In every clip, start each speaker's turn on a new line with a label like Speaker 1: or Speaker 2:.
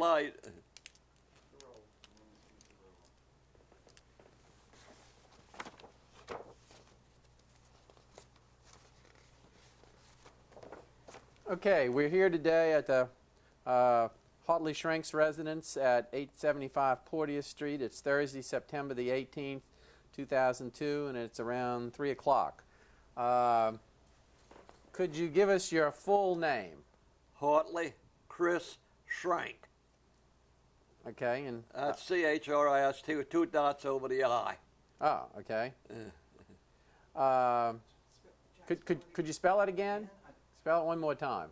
Speaker 1: light.
Speaker 2: Okay, we're here today at the Hartley Schrenk's residence at 875 Porteous Street. It's Thursday, September the 18th, 2002, and it's around 3 o'clock. Could you give us your full name?
Speaker 1: Hartley Chris Schrenk.
Speaker 2: Okay, and
Speaker 1: that's C-H-R-I-S-T with 2 dots over the I.
Speaker 2: Oh, okay. Could you spell it again? Spell it one more time.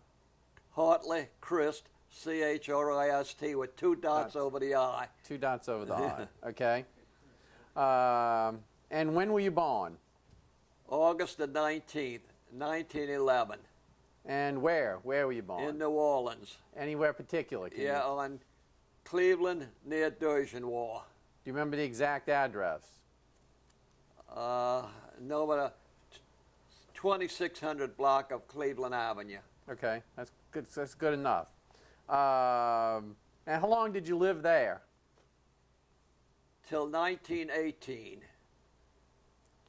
Speaker 1: Hartley Christ, C-H-R-I-S-T with 2 dots over the I.
Speaker 2: 2 dots over the I. Okay. And when were you born?
Speaker 1: August the 19th, 1911.
Speaker 2: And where? Where were you born?
Speaker 1: In New Orleans.
Speaker 2: Anywhere particular?
Speaker 1: Yeah, on Cleveland near Durgeois.
Speaker 2: Do you remember the exact address?
Speaker 1: No, but 2600 block of Cleveland Avenue.
Speaker 2: Okay, that's good. That's good enough. And how long did you live there?
Speaker 1: Till 1918.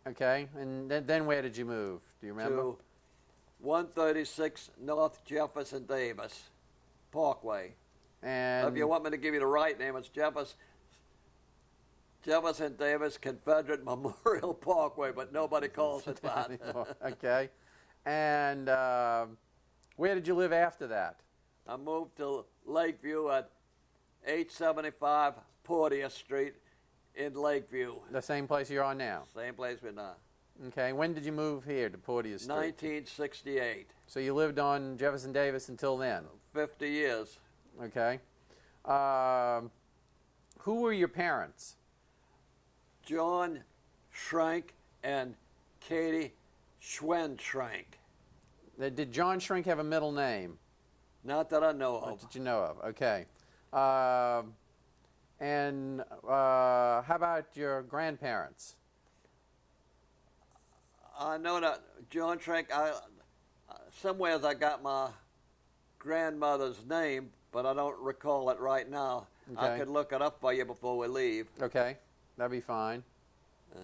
Speaker 2: Okay, and then where did you move? Do you remember?
Speaker 1: To 136 North Jefferson Davis Parkway.
Speaker 2: And
Speaker 1: if you want me to give you the right name, it's Jefferson Davis Confederate Memorial Parkway, but nobody calls it that.
Speaker 2: Okay. And where did you live after that?
Speaker 1: I moved to Lakeview at 875 Porteous Street in Lakeview.
Speaker 2: The same place you're on now?
Speaker 1: Same place we're now.
Speaker 2: Okay. When did you move here to Porteous Street?
Speaker 1: 1968.
Speaker 2: So you lived on Jefferson Davis until then?
Speaker 1: 50 years.
Speaker 2: Okay. Who were your parents?
Speaker 1: John Schrenk and Katie Schrenk.
Speaker 2: Did John Schrenk have a middle name?
Speaker 1: Not that I know of.
Speaker 2: What did you know of? Okay. And how about your grandparents?
Speaker 1: I know that John Schrenk, somewhere I got my grandmother's name, but I don't recall it right now.
Speaker 2: Okay.
Speaker 1: I could look it up for you before we leave.
Speaker 2: Okay, that'd be fine.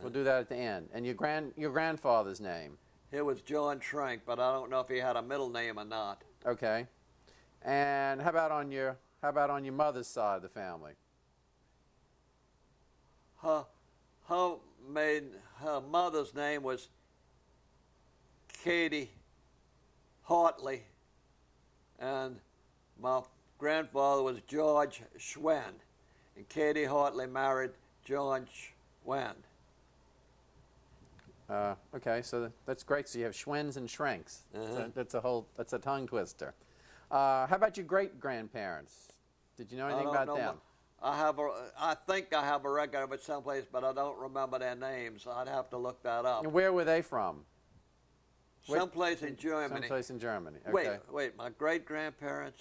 Speaker 2: We'll do that at the end. And your grandfather's name?
Speaker 1: It was John Schrenk, but I don't know if he had a middle name or not.
Speaker 2: Okay. And how about on your mother's side of the family?
Speaker 1: Her mother's name was Katie Hartley, and my grandfather was George Schwen, and Katie Hartley married John Schwen.
Speaker 2: Okay, so that's great. So you have Schwens and Schrenks. That's a tongue twister. How about your great grandparents? Did you know anything about them?
Speaker 1: I think I have a record of it someplace, but I don't remember their names. I'd have to look that up.
Speaker 2: And where were they from?
Speaker 1: Someplace in Germany.
Speaker 2: Someplace in Germany. Okay.
Speaker 1: Wait. My great grandparents,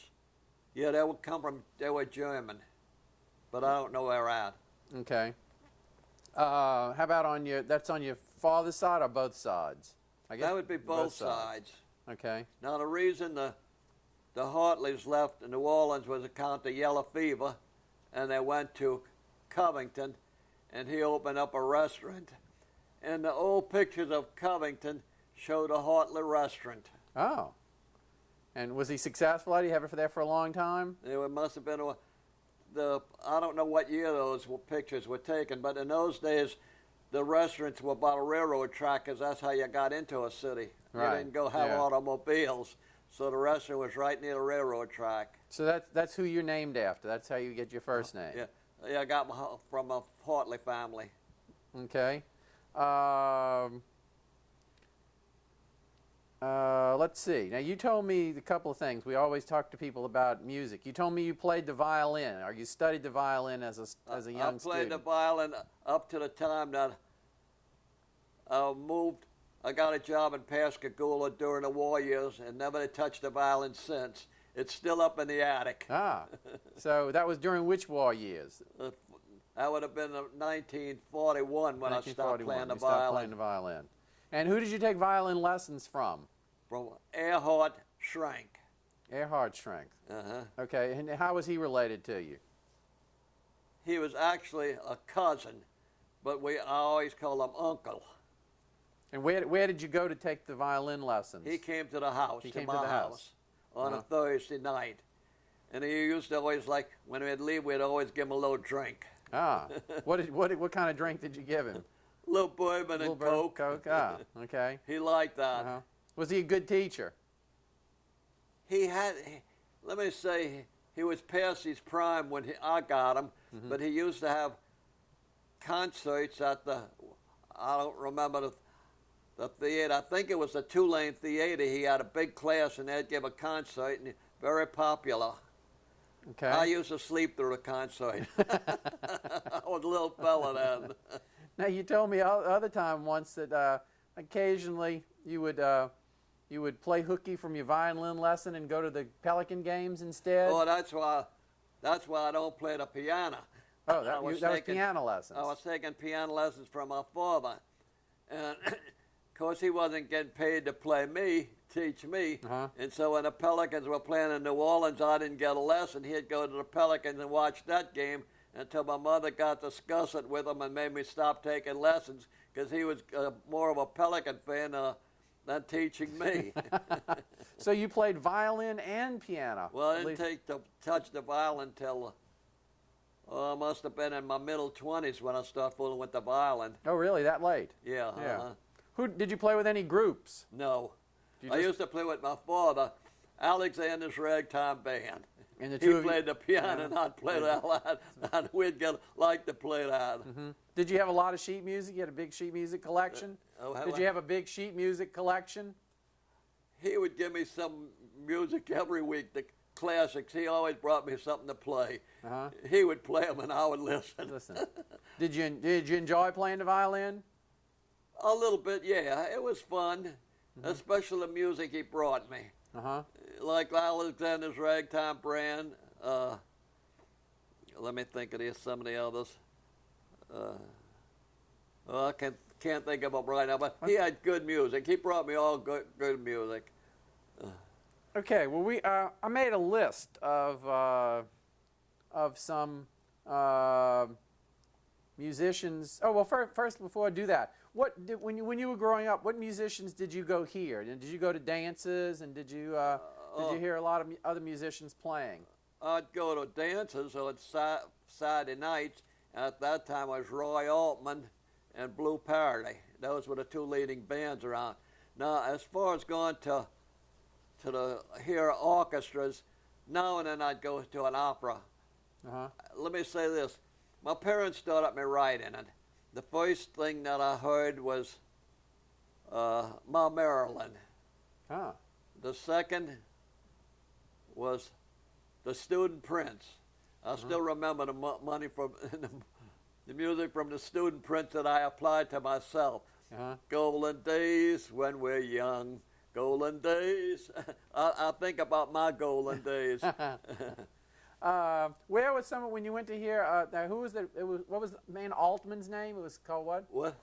Speaker 1: yeah, they were German, but I don't know where at.
Speaker 2: Okay. How about that's on your father's side or both sides? I guess
Speaker 1: that would be both sides.
Speaker 2: Okay.
Speaker 1: Now the reason the Hartleys left New Orleans was account of yellow fever, and they went to Covington, and he opened up a restaurant. And the old pictures of Covington showed a Hartley restaurant.
Speaker 2: Oh. And was he successful? Did he have it there for a long time?
Speaker 1: It must have been I don't know what year those pictures were taken, but in those days, the restaurants were by a railroad track, because that's how you got into a city.
Speaker 2: Right.
Speaker 1: You didn't go have automobiles, so the restaurant was right near the railroad track.
Speaker 2: So that's who you're named after. That's how you get your first name.
Speaker 1: Yeah, I got from a Hartley family.
Speaker 2: Okay. Let's see. Now, you told me a couple of things. We always talk to people about music. You told me you played the violin, or you studied the violin as a young student.
Speaker 1: I played the violin up to the time that I moved. I got a job in Pascagoula during the war years and never touched the violin since. It's still up in the attic.
Speaker 2: Ah, so that was during which war years?
Speaker 1: That would have been 1941 when I stopped playing the violin.
Speaker 2: Stopped playing the violin. And who did you take violin lessons from?
Speaker 1: From Hartley Schrenk.
Speaker 2: Schrenk.
Speaker 1: Uh-huh.
Speaker 2: Okay, and how was he related to you?
Speaker 1: He was actually a cousin, but I always call him Uncle.
Speaker 2: And where did you go to take the violin lessons?
Speaker 1: He came to the house,
Speaker 2: He
Speaker 1: to
Speaker 2: came
Speaker 1: my
Speaker 2: to the
Speaker 1: house, on a Thursday night. And he used to always, like, when we'd leave, we'd always give him a little drink.
Speaker 2: Ah, what kind of drink did you give him?
Speaker 1: A little bourbon and Coke.
Speaker 2: Ah, okay.
Speaker 1: He liked that.
Speaker 2: Was he a good teacher?
Speaker 1: Let me say, he was past his prime when I got him, but he used to have concerts at I don't remember the theater. I think it was the Tulane Theater. He had a big class, and they'd give a concert, and very popular.
Speaker 2: Okay.
Speaker 1: I used to sleep through the concert. I was a little fella then.
Speaker 2: Now, you told me other time once that occasionally you would play hooky from your violin lesson and go to the Pelican games instead?
Speaker 1: Oh, that's why I don't play the piano.
Speaker 2: Oh, that was piano lessons.
Speaker 1: I was taking piano lessons from my father. And, of course, he wasn't getting paid to teach me. And so when the Pelicans were playing in New Orleans, I didn't get a lesson. He'd go to the Pelicans and watch that game until my mother got disgusted with him and made me stop taking lessons because he was more of a Pelican fan than teaching me.
Speaker 2: So you played violin and piano?
Speaker 1: Well, I didn't touch the violin till I must have been in my middle 20s when I started fooling with the violin.
Speaker 2: Oh, really? That late?
Speaker 1: Yeah.
Speaker 2: Who did you play with? Any groups?
Speaker 1: No. I used to play with my father, Alexander's Ragtime Band.
Speaker 2: And the
Speaker 1: he played the piano and I'd play that, and we'd like to play that.
Speaker 2: Did you have a lot of sheet music? You had a big sheet music collection? Did you have a big sheet music collection?
Speaker 1: He would give me some music every week, the classics. He always brought me something to play. He would play them and I would listen.
Speaker 2: Did you enjoy playing the violin?
Speaker 1: A little bit, yeah. It was fun, especially the music he brought me. Like Alexander's Ragtime Band. Let me think of some of the others. I can't think of them right now, but he had good music. He brought me all good music.
Speaker 2: Okay, well, I made a list of some musicians. Oh, well, first before I do that, when you were growing up, what musicians did you go hear? And did you go to dances? And did you hear a lot of other musicians playing?
Speaker 1: I'd go to dances on Saturday nights. At that time, it was Roy Altman and Blue Parody. Those were the two leading bands around. Now, as far as going to hear orchestras, now and then I'd go to an opera. Let me say this. My parents started me right in it. The first thing that I heard was Ma Marilyn. The second was the Student Prince. I still remember the money from the music from the Student Prince that I applied to myself. Golden days when we're young, golden days. I think about my golden days.
Speaker 2: Where was someone when you went to hear? Who was what was the man Altman's name? It was called what?
Speaker 1: What?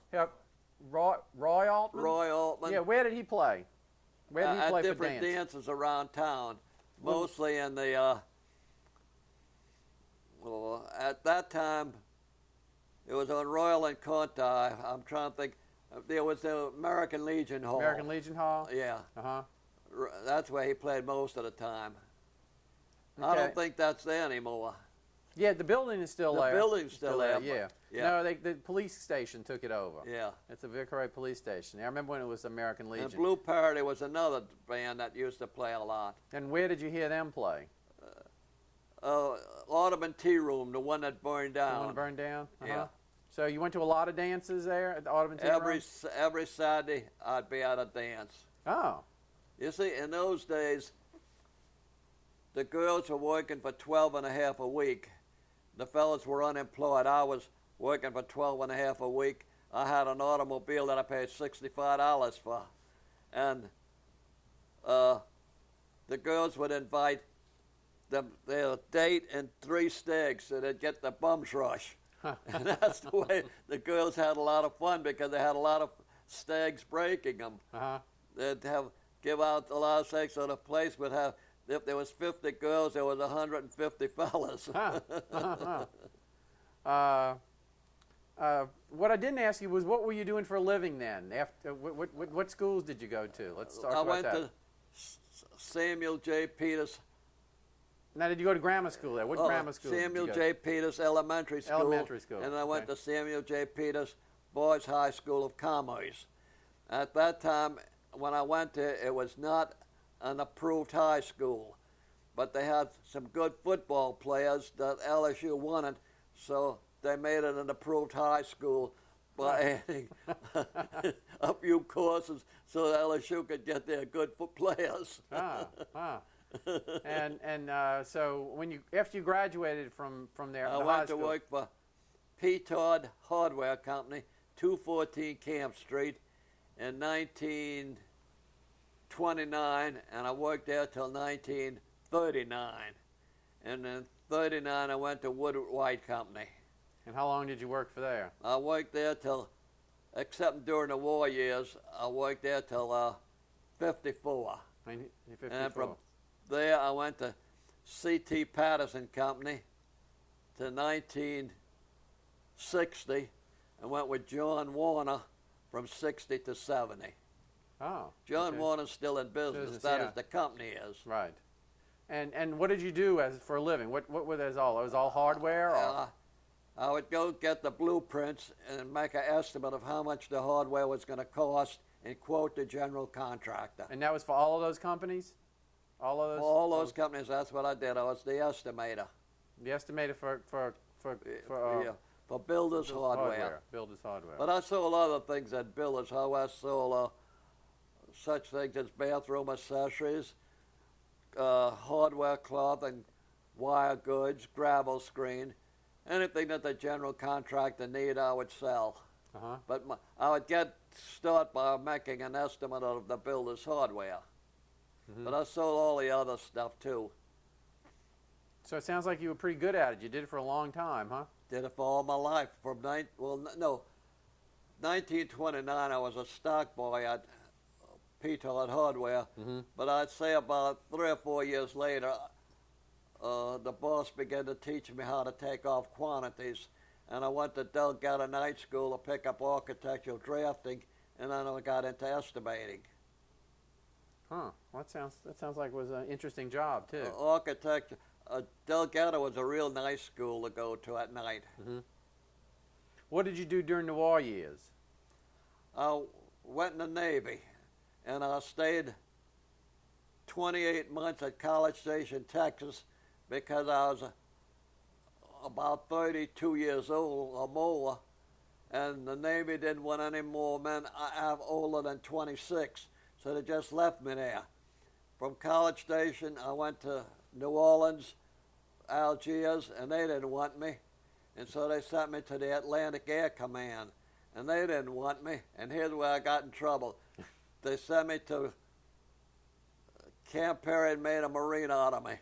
Speaker 2: Roy Altman.
Speaker 1: Roy Altman.
Speaker 2: Yeah. Where did he play? Where did he play
Speaker 1: at different
Speaker 2: for dance?
Speaker 1: dances around town, mostly in the. Well, at that time, it was on Royal and Conti. I'm trying to think. There was the American Legion Hall.
Speaker 2: American Legion Hall?
Speaker 1: Yeah. That's where he played most of the time.
Speaker 2: Okay.
Speaker 1: I don't think that's there anymore.
Speaker 2: Yeah, the building is still there.
Speaker 1: The building's still there.
Speaker 2: Yeah. No, the police station took it over.
Speaker 1: Yeah.
Speaker 2: It's a Vicarage police station. I remember when it was American Legion.
Speaker 1: And Blue Parody was another band that used to play a lot.
Speaker 2: And where did you hear them play?
Speaker 1: Audubon Tea Room, the one that burned down.
Speaker 2: The one that burned down?
Speaker 1: Yeah.
Speaker 2: So you went to a lot of dances there at the Audubon Tea Room?
Speaker 1: Every Saturday, I'd be at a dance.
Speaker 2: Oh.
Speaker 1: You see, in those days, the girls were working for 12 and a half a week. The fellas were unemployed. I was working for 12 and a half a week. I had an automobile that I paid $65 for. And the girls would invite their date and 3 stags so they'd get the bums rush. And that's the way the girls had a lot of fun because they had a lot of stags breaking them. They'd give out a lot of stags, so the place would have, if there was 50 girls, there was 150 fellas.
Speaker 2: What I didn't ask you was, what were you doing for a living then? After what schools did you go to? Let's talk about that.
Speaker 1: I went to Samuel J. Peters.
Speaker 2: Now, did you go to grammar school there? What grammar school?
Speaker 1: Samuel J. Peters Elementary School.
Speaker 2: Elementary school.
Speaker 1: And I went to Samuel J. Peters Boys High School of Commerce. At that time, when I went there, it was not an approved high school, but they had some good football players that LSU wanted, so they made it an approved high school by adding a few courses so that LSU could get their good players.
Speaker 2: So after you graduated from there,
Speaker 1: I went to work for P. Todd Hardware Company, 214 Camp Street, in 1929, and I worked there till 1939. And in 39, I went to Woodward White Company.
Speaker 2: And how long did you work for there?
Speaker 1: I worked there till, except during the war years, I worked there till 54.
Speaker 2: 1954.
Speaker 1: And from there, I went to C.T. Patterson Company to 1960, and went with John Warner from 60 to 70.
Speaker 2: Oh.
Speaker 1: John Warner's still in business. That is, the company is.
Speaker 2: Right. And what did you do for a living? What were those all? It was all hardware? Or?
Speaker 1: I would go get the blueprints and make an estimate of how much the hardware was going to cost and quote the general contractor.
Speaker 2: And that was for all of those companies? All of those?
Speaker 1: For all those companies, that's what I did. I was the estimator.
Speaker 2: The estimator for
Speaker 1: Builders Hardware.
Speaker 2: Builders Hardware.
Speaker 1: But I sold other things at Builders Hardware. I sold such things as bathroom accessories, hardware clothing, wire goods, gravel screen, anything that the general contractor needed, I would sell. But I would start by making an estimate of the Builders Hardware. But I sold all the other stuff too.
Speaker 2: So it sounds like you were pretty good at it. You did it for a long time, huh?
Speaker 1: Did it for all my life. From 1929, I was a stock boy at P. Todd Hardware. But I'd say about 3 or 4 years later, the boss began to teach me how to take off quantities. And I went to Delgado Night School to pick up architectural drafting, and then I got into estimating.
Speaker 2: Well, that sounds like it was an interesting job too.
Speaker 1: Architecture. Delgado was a real nice school to go to at night.
Speaker 2: What did you do during the war years?
Speaker 1: I went in the Navy, and I stayed 28 months at College Station, Texas, because I was about 32 years old or more, and the Navy didn't want any more men older than 26, so they just left me there. From College Station, I went to New Orleans, Algiers, and they didn't want me, and so they sent me to the Atlantic Air Command, and they didn't want me, and here's where I got in trouble. They sent me to Camp Perry and made a Marine out of me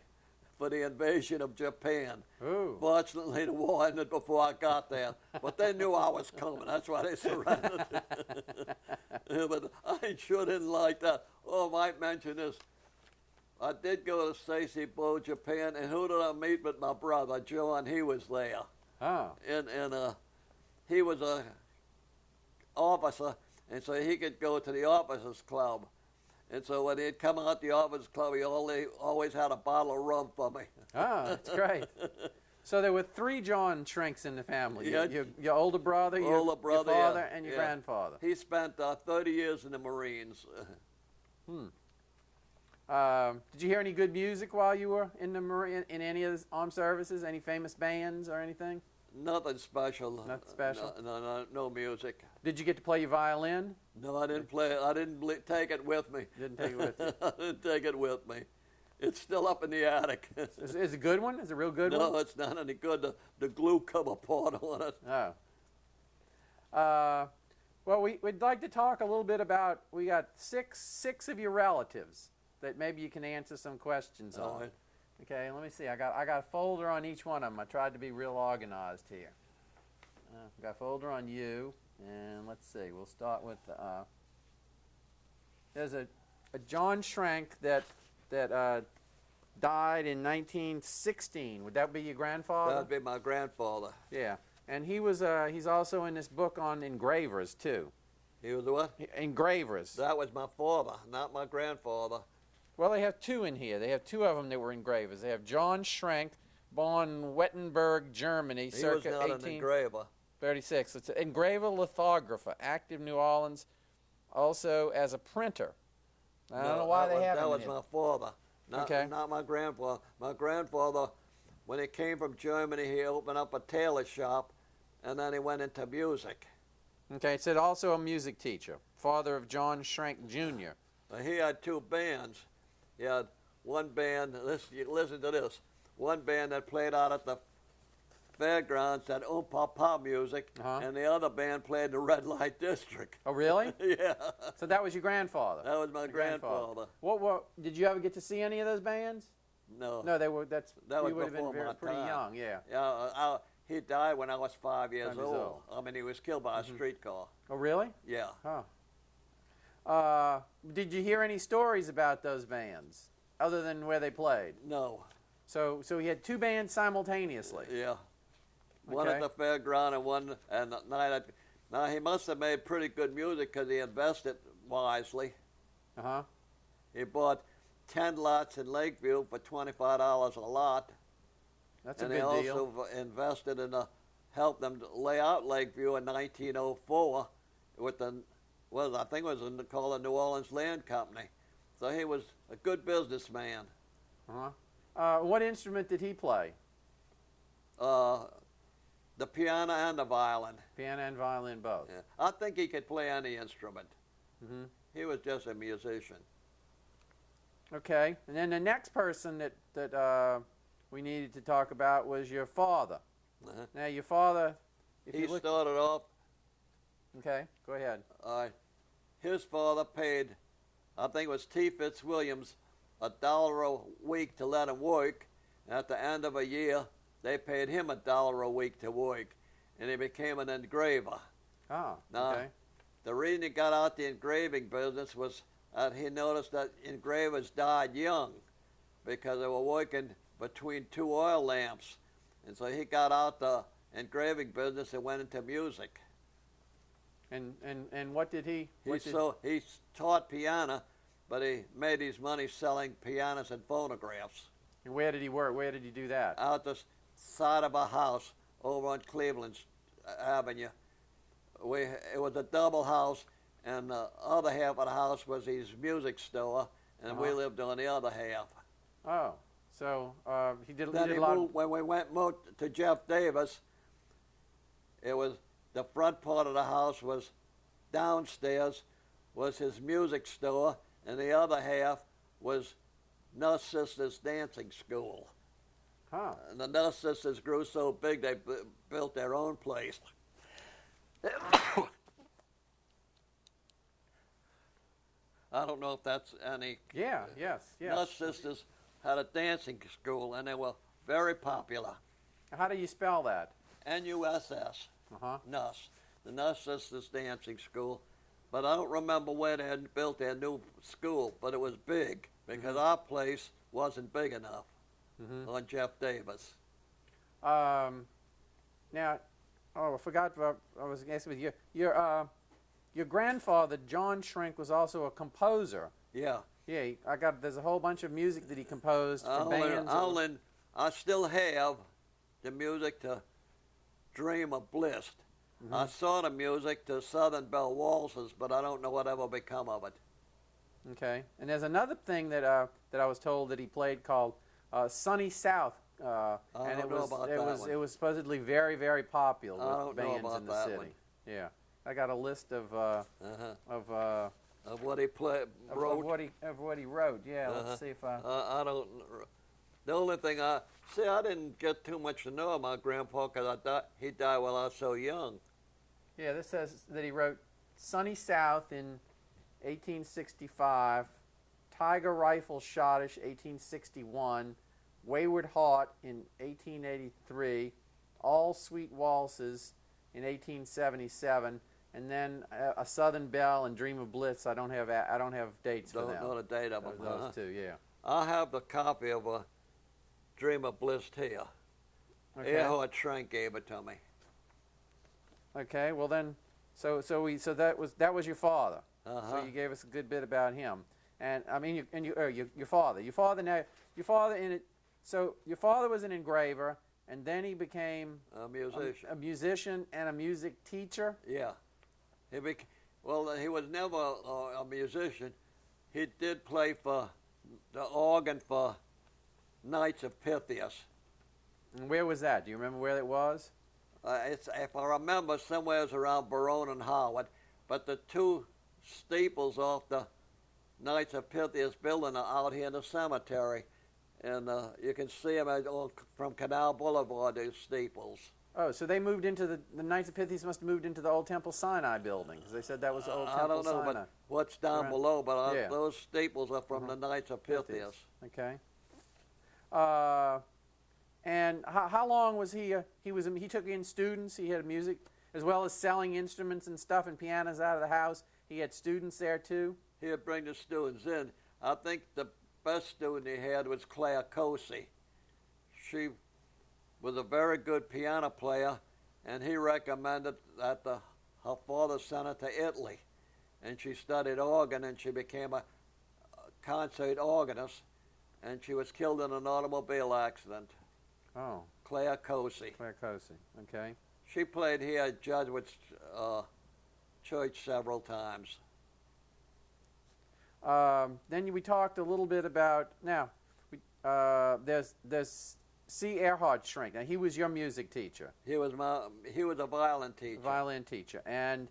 Speaker 1: for the invasion of Japan.
Speaker 2: Ooh.
Speaker 1: Fortunately, the war ended before I got there, but they knew I was coming. That's why they surrendered. But I sure didn't like that. Oh, I might mention this. I did go to Stacy Bow, Japan, and who did I meet but my brother, John? He was there. And he was a officer, and so he could go to the officers' club. And so when he'd come out the officers' club, he always had a bottle of rum for me.
Speaker 2: That's great. So there were 3 John Schrenks in the family.
Speaker 1: Yeah.
Speaker 2: Your older brother, your father, and your
Speaker 1: yeah.
Speaker 2: grandfather.
Speaker 1: He spent 30 years in the Marines.
Speaker 2: Did you hear any good music while you were in in any of the armed services? Any famous bands or anything?
Speaker 1: Nothing special.
Speaker 2: Nothing special?
Speaker 1: No music.
Speaker 2: Did you get to play your violin?
Speaker 1: No, I didn't play it. I didn't take it with me.
Speaker 2: Didn't take it with you?
Speaker 1: I didn't take it with me. It's still up in the attic.
Speaker 2: Is it a good one? Is it a real good one?
Speaker 1: No, it's not any good. The glue come apart on it.
Speaker 2: Oh. Well, we'd like to talk a little bit about, we got six of your relatives that maybe you can answer some questions on.
Speaker 1: Right.
Speaker 2: Okay, let me see. I got a folder on each one of them. I tried to be real organized here. I've got a folder on you, and let's see. We'll start with there's a John Schrenk that died in 1916. Would that be your grandfather?
Speaker 1: That'd be my grandfather.
Speaker 2: Yeah. And he was he's also in this book on engravers too.
Speaker 1: He was what?
Speaker 2: Engravers.
Speaker 1: That was my father, not my grandfather.
Speaker 2: Well, they have two in here. They have two of them that were engravers. They have John Schrenk, born Wettenberg, Germany,
Speaker 1: He
Speaker 2: circa
Speaker 1: was not an engraver.
Speaker 2: 1836. It's an engraver lithographer, active New Orleans, also as a printer. I don't know why they have him
Speaker 1: That
Speaker 2: in
Speaker 1: was
Speaker 2: here.
Speaker 1: my father,
Speaker 2: Okay.
Speaker 1: not my grandfather. My grandfather, when he came from Germany, he opened up a tailor shop, and then he went into music.
Speaker 2: Okay, it said also a music teacher, father of John Schrenk Jr.
Speaker 1: He had two bands. He had one band, listen to this, one band that played out at the fairgrounds, that Papa music, and the other band played the Red Light District.
Speaker 2: Oh, really?
Speaker 1: Yeah.
Speaker 2: So that was your grandfather?
Speaker 1: That was my grandfather.
Speaker 2: What, did you ever get to see any of those bands?
Speaker 1: No.
Speaker 2: No, they were, that
Speaker 1: was
Speaker 2: you would have been
Speaker 1: before my
Speaker 2: pretty
Speaker 1: time.
Speaker 2: young, yeah.
Speaker 1: Yeah, he died when I was 5 years
Speaker 2: 5 years old.
Speaker 1: I mean, he was killed by a streetcar.
Speaker 2: Oh, really?
Speaker 1: Yeah.
Speaker 2: Huh. Did you hear any stories about those bands, other than where they played?
Speaker 1: No.
Speaker 2: So he had two bands simultaneously?
Speaker 1: Yeah. One at the fairground and one at night at... Now, he must have made pretty good music because he invested wisely.
Speaker 2: Uh-huh.
Speaker 1: He bought 10 lots in Lakeview for $25 a lot.
Speaker 2: That's a
Speaker 1: and
Speaker 2: good
Speaker 1: he
Speaker 2: deal.
Speaker 1: also invested in helped them to lay out Lakeview in 1904 with the, well, I think it was called the New Orleans Land Company. So he was a good businessman.
Speaker 2: Uh-huh. What instrument did he play?
Speaker 1: The piano and the violin.
Speaker 2: Piano and violin both.
Speaker 1: Yeah. I think he could play any instrument.
Speaker 2: Mm-hmm.
Speaker 1: He was just a musician.
Speaker 2: Okay, and then the next person that we needed to talk about was your father.
Speaker 1: Uh-huh.
Speaker 2: Now, your father,
Speaker 1: He started off,
Speaker 2: okay, go ahead.
Speaker 1: his father paid, I think it was T. Fitzwilliams, $1 a week to let him work. And at the end of a year, they paid him $1 a week to work, and he became an engraver.
Speaker 2: Oh,
Speaker 1: Now,
Speaker 2: okay.
Speaker 1: the reason he got out the engraving business was that he noticed that engravers died young because they were working between two oil lamps. And so he got out the engraving business and went into music.
Speaker 2: And what did he?
Speaker 1: He taught piano, but he made his money selling pianos and phonographs.
Speaker 2: And where did he work? Where did he do that?
Speaker 1: Out the side of a house over on Cleveland Avenue. It was a double house, and the other half of the house was his music store, and we lived on the other half.
Speaker 2: Oh, so he did
Speaker 1: Then
Speaker 2: a lot.
Speaker 1: when we moved to Jeff Davis, it was the front part of the house was downstairs was his music store, and the other half was Nuss Sisters Dancing School.
Speaker 2: Huh.
Speaker 1: And the Nuss Sisters grew so big they built their own place. I don't know if that's any...
Speaker 2: Yeah, yes.
Speaker 1: Nuss Sisters had a dancing school, and they were very popular.
Speaker 2: How do you spell that?
Speaker 1: N-U-S-S,
Speaker 2: Uh-huh.
Speaker 1: Nuss, the Nuss Sisters Dancing School. But I don't remember where they had built their new school, but it was big, because our place wasn't big enough on Jeff Davis.
Speaker 2: Now, I forgot what I was asking with you. Your grandfather, John Schrenk, was also a composer.
Speaker 1: Yeah.
Speaker 2: Yeah, there's a whole bunch of music that he composed for bands.
Speaker 1: I still have the music to Dream of Bliss. I saw the music to Southern Belle Waltzes, but I don't know what ever become of it.
Speaker 2: Okay, and there's another thing that I was told that he played called Sunny South, and it was supposedly very, very popular with bands in the city.
Speaker 1: One.
Speaker 2: Yeah, I got a list of
Speaker 1: what he wrote.
Speaker 2: Of what he wrote. Yeah, let's see if
Speaker 1: I don't. The only thing I didn't get too much to know about Grandpa because he died while I was so young.
Speaker 2: Yeah, this says that he wrote Sunny South in 1865, Tiger Rifle Schottish 1861, Wayward Heart in 1883, All Sweet Waltzes in 1877, and then a Southern Belle and Dream of Bliss. I don't have dates for them.
Speaker 1: Don't know the date of them.
Speaker 2: Those two, yeah.
Speaker 1: I have the copy of a Dream of Bliss here.
Speaker 2: Okay.
Speaker 1: Erhard Schrenk gave it to me.
Speaker 2: Okay. Well then, so that was your father.
Speaker 1: Uh-huh.
Speaker 2: So you gave us a good bit about him, and I mean, your father. Your father was an engraver, and then he became
Speaker 1: A musician.
Speaker 2: a musician and a music teacher.
Speaker 1: Yeah. Well, he was never a musician. He did play for the organ for Knights of Pythias.
Speaker 2: And where was that? Do you remember where it was?
Speaker 1: It's, if I remember, somewhere around Barone and Howard. But the two steeples off the Knights of Pythias building are out here in the cemetery. And you can see them from Canal Boulevard, these steeples.
Speaker 2: Oh, so they moved into the Knights of Pythias must have moved into the old Temple Sinai building, because they said that was the old Temple
Speaker 1: I don't know
Speaker 2: Sinai.
Speaker 1: what's down
Speaker 2: Around,
Speaker 1: below, but
Speaker 2: yeah.
Speaker 1: those steeples are from the Knights of Pythias.
Speaker 2: Okay. And how long was he? He took in students. He had music as well as selling instruments and stuff and pianos out of the house. He had students there too.
Speaker 1: He'd bring the students in. I think the best student he had was Claire Cosi. She was a very good piano player, and he recommended that her father sent her to Italy, and she studied organ, and she became a concert organist, and she was killed in an automobile accident.
Speaker 2: Oh.
Speaker 1: Claire Cosi.
Speaker 2: Claire Cosi. Okay.
Speaker 1: She played here at Jesuit Church several times.
Speaker 2: Then we talked a little bit about there's C. Erhard Schrenk. Now he was your music teacher.
Speaker 1: He was a violin teacher.
Speaker 2: Violin teacher. And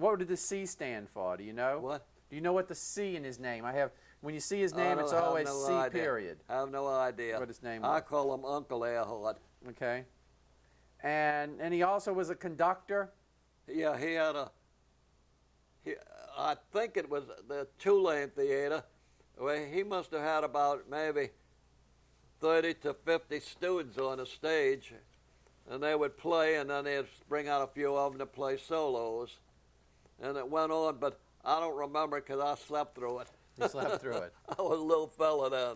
Speaker 2: what did the C stand for? Do you know?
Speaker 1: What?
Speaker 2: Do you know what the C in his name? When you see his name, it's always
Speaker 1: no
Speaker 2: C
Speaker 1: idea.
Speaker 2: period.
Speaker 1: I have no idea.
Speaker 2: What his name
Speaker 1: I
Speaker 2: was.
Speaker 1: call him Uncle Erhard.
Speaker 2: Okay. And he also was a conductor.
Speaker 1: Yeah, he had I think it was the Tulane Theater, where he must have had about maybe 30 to 50 students on the stage, and they would play, and then they'd bring out a few of them to play solos. And it went on, but I don't remember because I slept through it.
Speaker 2: You slept through it.
Speaker 1: I was a little fella then.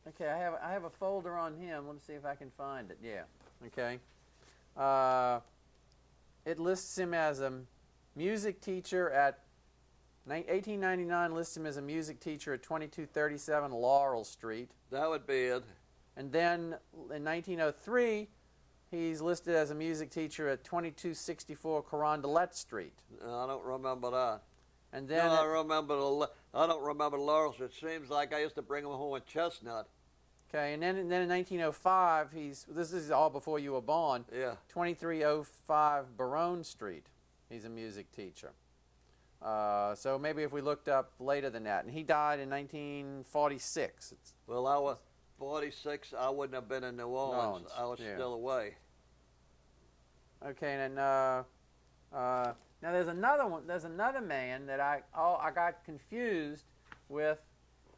Speaker 2: Okay, I have a folder on him. Let me see if I can find it. Yeah. Okay. It lists him as a music teacher at 1899. Lists him as a music teacher at 2237 Laurel Street.
Speaker 1: That would be it.
Speaker 2: And then in 1903, he's listed as a music teacher at 2264 Carondelet Street.
Speaker 1: I don't remember that.
Speaker 2: And then
Speaker 1: No, I don't remember Laurel. It seems like I used to bring him home with Chestnut.
Speaker 2: okay, and then in 1905, this is all before you were born.
Speaker 1: Yeah.
Speaker 2: 2305 Barone Street. He's a music teacher. So maybe if we looked up later than that, and he died in 1946.
Speaker 1: Well, I was 46. I wouldn't have been in New Orleans. I was
Speaker 2: yeah.
Speaker 1: still away.
Speaker 2: Okay, and then now there's another one. There's another man that I got confused with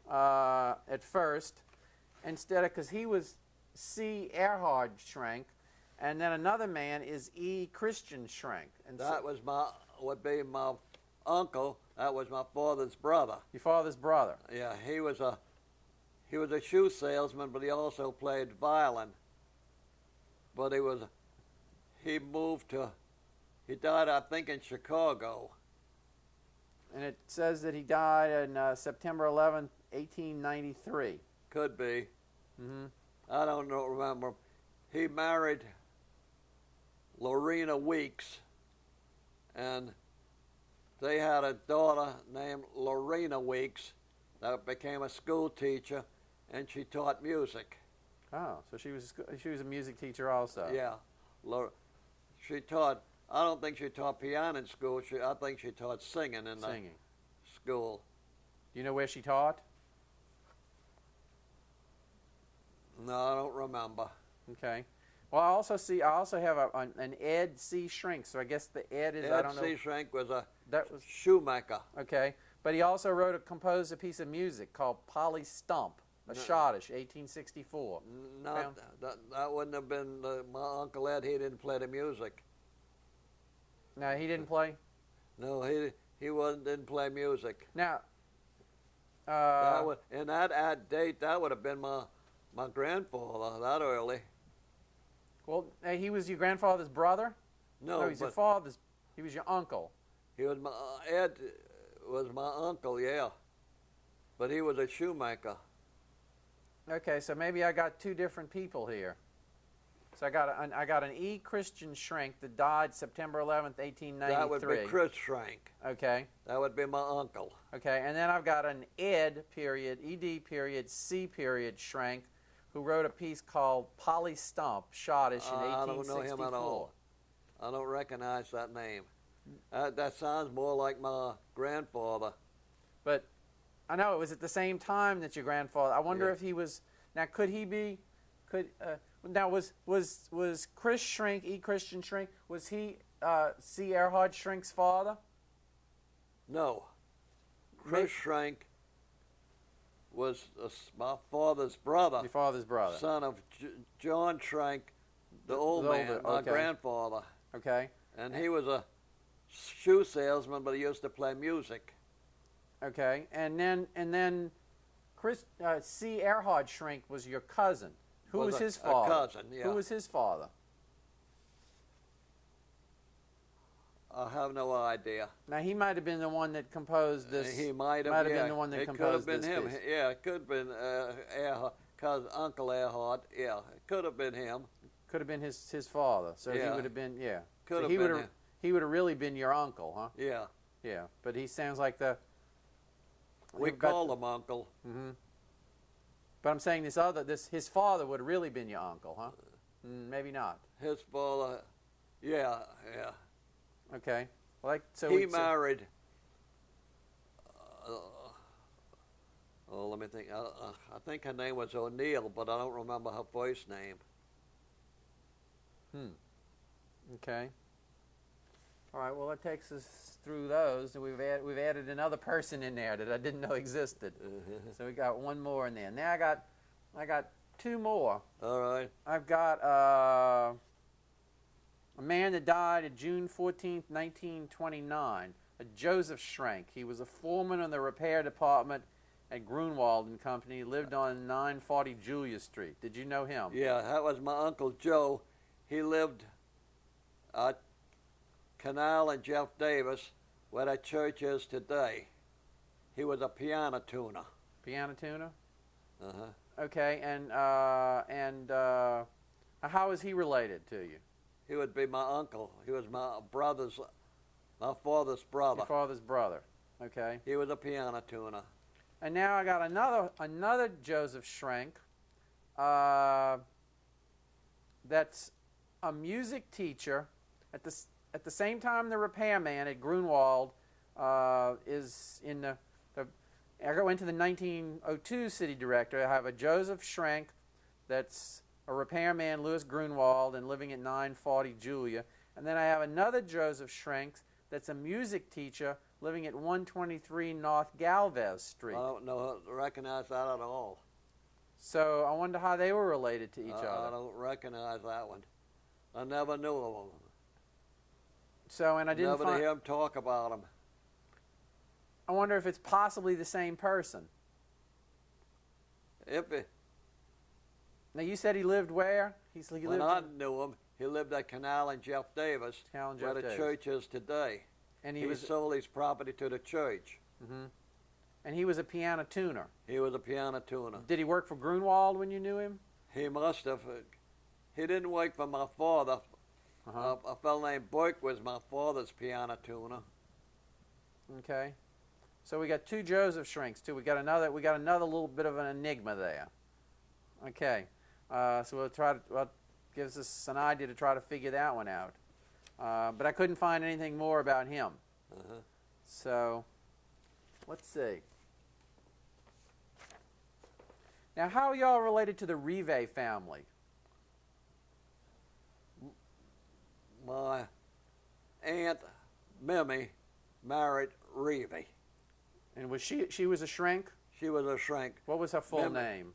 Speaker 2: at first, because he was C. Erhard Schrenk, and then another man is E. Christian Schrenk. And
Speaker 1: That would be my uncle. That was my father's brother.
Speaker 2: your father's brother.
Speaker 1: Yeah, he was a shoe salesman, but he also played violin. But he died, I think, in Chicago.
Speaker 2: And it says that he died on September 11th, 1893.
Speaker 1: Could be.
Speaker 2: Mm-hmm.
Speaker 1: I don't remember. He married Lorena Weeks, and they had a daughter named Lorena Weeks that became a school teacher, and she taught music.
Speaker 2: Oh, so she was a music teacher also.
Speaker 1: Yeah, she taught. I don't think she taught piano in school. I think she taught singing in the school.
Speaker 2: Do you know where she taught?
Speaker 1: No, I don't remember.
Speaker 2: Okay. Well, I also have an Ed C. Schrenk. So I guess the Ed is, I don't know.
Speaker 1: Ed C. Schrenk was a
Speaker 2: That was
Speaker 1: shoemaker.
Speaker 2: okay. But he also composed a piece of music called Polly Stump, a schottish, 1864.
Speaker 1: That wouldn't have been my Uncle Ed. He didn't play the music.
Speaker 2: No, he didn't play?
Speaker 1: No, he didn't play music.
Speaker 2: Now,
Speaker 1: In that date, that would have been my grandfather, that early.
Speaker 2: Well, he was your grandfather's brother?
Speaker 1: No,
Speaker 2: he's your father's. He was your uncle.
Speaker 1: He was Ed was my uncle, yeah. But he was a shoemaker.
Speaker 2: Okay, so maybe I got two different people here. So I got an E. Christian Schrenk that died September 11th, 1893.
Speaker 1: That would be Chris Schrenk.
Speaker 2: Okay.
Speaker 1: That would be my uncle.
Speaker 2: Okay, and then I've got an Ed period, ED period, C period Schrenk, who wrote a piece called Polly Stump, Schottish in 1864.
Speaker 1: I don't know him at all. I don't recognize that name. That sounds more like my grandfather.
Speaker 2: But I know it was at the same time that your grandfather. I wonder if he was. Now, could he be? Now was Chris Schrenk, E. Christian Schrenk? Was he C. Erhard Schrenk's father?
Speaker 1: No. Chris Schrenk was my father's brother.
Speaker 2: Your father's brother.
Speaker 1: Son of John Schrenk, the old man, my grandfather.
Speaker 2: Okay.
Speaker 1: And he was a shoe salesman, but he used to play music.
Speaker 2: Okay. And then Chris C. Erhard Schrenk was your cousin. Who was his father?
Speaker 1: A cousin, yeah.
Speaker 2: Who was his father?
Speaker 1: I have no idea.
Speaker 2: Now, he might have been the one that composed this.
Speaker 1: He might have
Speaker 2: been the one that composed this.
Speaker 1: It could have been him. Yeah, it could have been Uncle Erhard. Yeah, it could have been him.
Speaker 2: Could have been his father. So he would have been,
Speaker 1: Could
Speaker 2: so
Speaker 1: have been him.
Speaker 2: He would have really been your uncle, huh?
Speaker 1: Yeah.
Speaker 2: Yeah, but he sounds like the...
Speaker 1: We call him uncle.
Speaker 2: Mm-hmm. But I'm saying his father would have really been your uncle, huh? Maybe not.
Speaker 1: His father, yeah.
Speaker 2: Okay. Well, so
Speaker 1: he married. Let me think. I think her name was O'Neill, but I don't remember her first name.
Speaker 2: Okay. All right. Well, that takes us through those. We've added another person in there that I didn't know existed. So we got one more in there. Now I got two more.
Speaker 1: All right.
Speaker 2: I've got a man that died on June 14th, 1929, a Joseph Schrenk. He was a foreman in the repair department at Grunwald and Company. He lived on 940 Julia Street. Did you know him?
Speaker 1: Yeah, that was my Uncle Joe. He lived at Canal and Jeff Davis, where that church is today. He was a piano tuner.
Speaker 2: Piano tuner?
Speaker 1: Uh-huh.
Speaker 2: Okay, and how is he related to you?
Speaker 1: He would be my uncle. He was my father's brother.
Speaker 2: Your father's brother. Okay.
Speaker 1: He was a piano tuner.
Speaker 2: And now I got another Joseph Schrenk. That's a music teacher at the same time the repairman at Grunwald is in the. I went to the 1902 city director. I have a Joseph Schrenk that's a repairman, Louis Grunwald, and living at 940 Julia. And then I have another Joseph Schrenk that's a music teacher living at 123 North Galvez Street.
Speaker 1: I don't recognize that at all.
Speaker 2: So I wonder how they were related to each other.
Speaker 1: I don't recognize that one. I never knew of them.
Speaker 2: So, and I didn't
Speaker 1: never hear him talk about them.
Speaker 2: I wonder if it's possibly the same person. Now, you said he lived where?
Speaker 1: When I knew him, he lived at Canal and Jeff Davis, where the church is today.
Speaker 2: And
Speaker 1: he sold his property to the church.
Speaker 2: Mm-hmm. And he was a piano tuner.
Speaker 1: He was a piano tuner.
Speaker 2: Did he work for Grunwald when you knew him?
Speaker 1: He must have. He didn't work for my father. A fellow named Burke was my father's piano tuner.
Speaker 2: Okay. So we got two Joseph Schrenks too. We got another little bit of an enigma there. Okay. So we'll try to. Well, gives us an idea to try to figure that one out. But I couldn't find anything more about him. So let's see. Now, how are y'all related to the Rive family?
Speaker 1: My Aunt Mimi married Rive.
Speaker 2: And was she was a Schrenk?
Speaker 1: She was a Schrenk.
Speaker 2: What was her full name?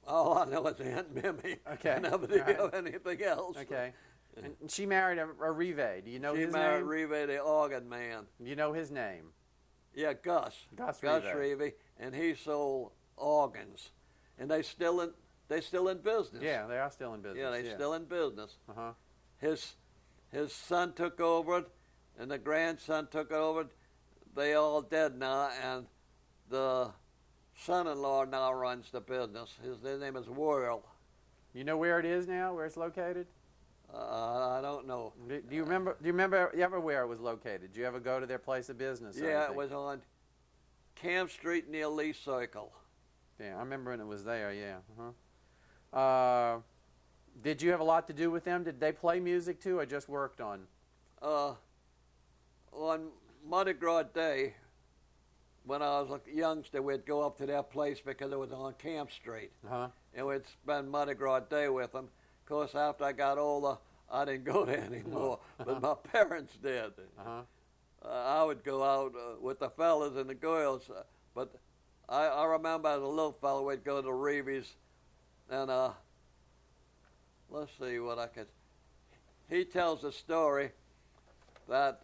Speaker 1: All I know is Aunt Mimi.
Speaker 2: Okay.
Speaker 1: I never did have anything else.
Speaker 2: Okay. And she married a Rive. Do you know his name?
Speaker 1: She married Rive, the organ man.
Speaker 2: Do you know his name?
Speaker 1: Yeah, Gus.
Speaker 2: Gus
Speaker 1: Reeve, and he sold organs, and they still in business.
Speaker 2: Yeah, they are still in business.
Speaker 1: Yeah, they still in business.
Speaker 2: Uh-huh.
Speaker 1: His son took over it, and the grandson took over it. They all dead now, and the son-in-law now runs the business. His name is Whirl.
Speaker 2: You know where it is now? Where it's located?
Speaker 1: I don't know.
Speaker 2: Do you remember? Do you remember ever where it was located? Did you ever go to their place of business? Or
Speaker 1: Yeah,
Speaker 2: anything?
Speaker 1: it was on Camp Street near Lee Circle.
Speaker 2: Yeah, I remember when it was there. Yeah. Uh-huh. Did you have a lot to do with them? Did they play music too, or just worked on?
Speaker 1: On Mardi Gras Day, when I was a youngster, we'd go up to their place because it was on Camp Street.
Speaker 2: Uh-huh.
Speaker 1: And we'd spend Mardi Gras Day with them. Of course, after I got older, I didn't go there anymore, but my parents did.
Speaker 2: Uh-huh.
Speaker 1: I would go out with the fellas and the girls, but I remember as a little fellow, we'd go to Reeves, and let's see what I could. He tells a story that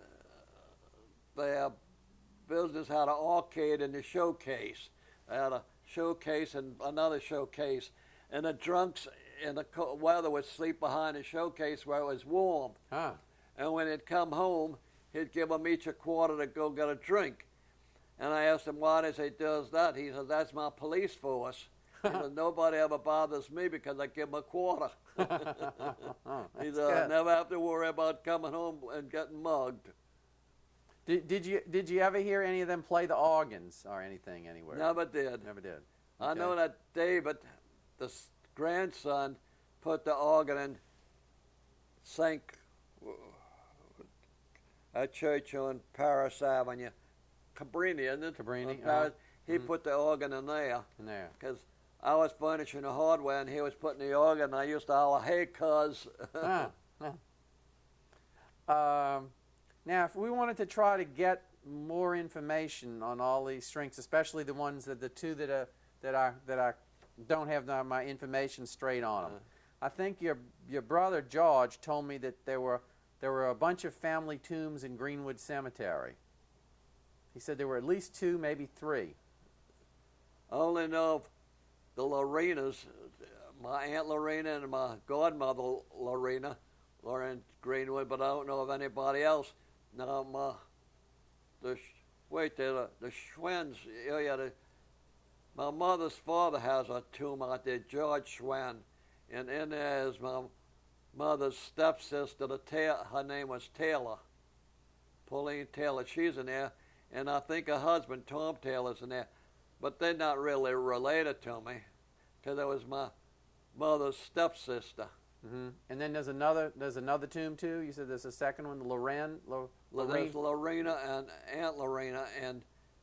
Speaker 1: their business had an arcade in the showcase. They had a showcase and another showcase, and the drunks in the weather would sleep behind the showcase where it was warm.
Speaker 2: Huh.
Speaker 1: And when he'd come home, he'd give them each a quarter to go get a drink. And I asked him, why does he does that? He said, that's my police force. He said, nobody ever bothers me because I give them a quarter. He said, I never have to worry about coming home and getting mugged.
Speaker 2: Did you ever hear any of them play the organs or anything anywhere?
Speaker 1: Never did.
Speaker 2: Never did.
Speaker 1: I
Speaker 2: Okay.
Speaker 1: know that David, the grandson, put the organ in St. a church on Paris Avenue, Cabrini, isn't it?
Speaker 2: Cabrini,
Speaker 1: Paris. He put the organ in there.
Speaker 2: In there.
Speaker 1: Because I was furnishing the hardware and he was putting the organ, and I used to holler, hey, cuz.
Speaker 2: Now, if we wanted to try to get more information on all these shrinks, especially the ones that the two that I don't have my information straight on them, I think your brother George told me that there were a bunch of family tombs in Greenwood Cemetery. He said there were at least 2, maybe 3.
Speaker 1: I only know of the Lorenas, my Aunt Lorena and my godmother Lorena are in Greenwood, but I don't know of anybody else. Now, the Schwens, my mother's father has a tomb out there, George Schwen, and in there is my mother's stepsister, her name was Taylor, Pauline Taylor. She's in there, and I think her husband, Tom Taylor's in there, but they're not really related to me, because it was my mother's stepsister.
Speaker 2: Mm-hmm. And then there's another tomb too. You said there's a second one, Lorraine.
Speaker 1: There's Lorena and Aunt Lorena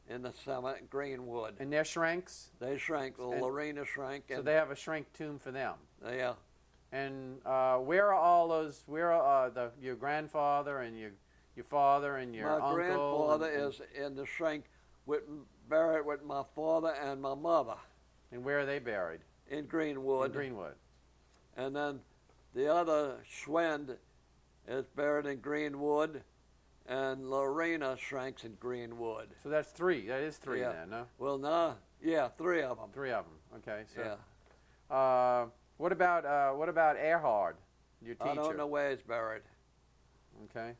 Speaker 1: in the summit, Greenwood.
Speaker 2: And they're Schrenks?
Speaker 1: They shrank. Lorena shrank.
Speaker 2: So they have a shrink tomb for them.
Speaker 1: Yeah.
Speaker 2: And where are all those? Where are your grandfather and your father and your uncle?
Speaker 1: My grandfather is in the shrink, buried with my father and my mother.
Speaker 2: And where are they buried?
Speaker 1: In Greenwood.
Speaker 2: In Greenwood.
Speaker 1: And then the other Schwend is buried in Greenwood, and Lorena shranks in Greenwood.
Speaker 2: So that's 3. That is 3 then, no?
Speaker 1: Well, no, yeah, 3 of them.
Speaker 2: 3 of them. Okay. So,
Speaker 1: yeah.
Speaker 2: What about Erhard, your teacher?
Speaker 1: I don't know where he's buried.
Speaker 2: Okay.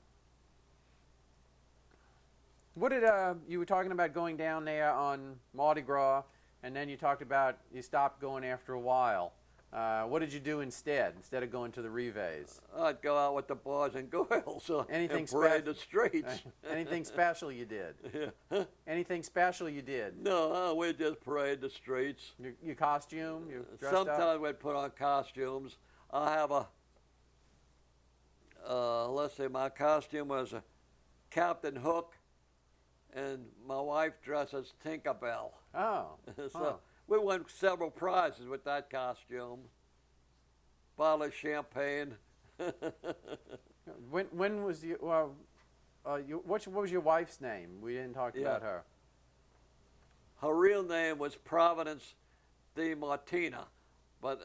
Speaker 2: What did you were talking about going down there on Mardi Gras, and then you talked about you stopped going after a while. What did you do instead of going to the Reves?
Speaker 1: I'd go out with the boys and girls and
Speaker 2: Anything
Speaker 1: parade the streets.
Speaker 2: Anything special you did?
Speaker 1: Yeah.
Speaker 2: Anything special you did?
Speaker 1: No, we just parade the streets.
Speaker 2: Your costume? You dressed
Speaker 1: Sometimes
Speaker 2: up?
Speaker 1: we'd put on costumes. I have let's see, my costume was a Captain Hook, and my wife dressed as Tinkerbell.
Speaker 2: Oh.
Speaker 1: So we won several prizes with that costume. Bottle of champagne.
Speaker 2: When was you? What was your wife's name? We didn't talk about her.
Speaker 1: Her real name was Providence de Martina, but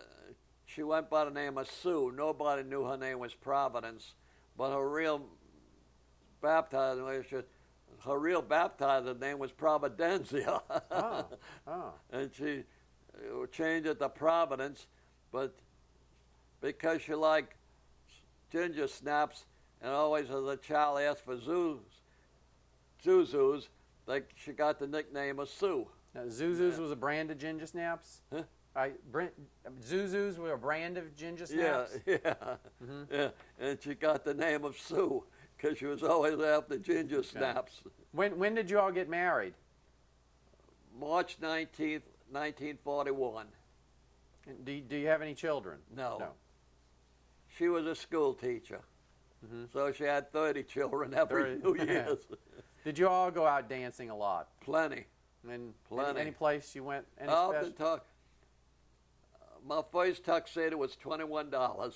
Speaker 1: she went by the name of Sue. Nobody knew her name was Providence, but her real baptized name was just her real baptizer name was Providencia.
Speaker 2: Oh, oh.
Speaker 1: And she changed it to Providence, but because she liked ginger snaps and always as a child asked for Zuzus, she got the nickname of Sue.
Speaker 2: Now, Zuzus was a brand of ginger snaps?
Speaker 1: Huh?
Speaker 2: Zuzus were a brand of ginger snaps?
Speaker 1: Yeah, yeah. And she got the name of Sue because she was always after ginger snaps.
Speaker 2: When did you all get married?
Speaker 1: March 19th, 1941.
Speaker 2: And do you have any children?
Speaker 1: No. She was a school teacher, so she had 30 children every 2 years.
Speaker 2: Did you all go out dancing a lot?
Speaker 1: Plenty.
Speaker 2: And
Speaker 1: Plenty.
Speaker 2: Any place you went? Any
Speaker 1: Often my first tuxedo was $21.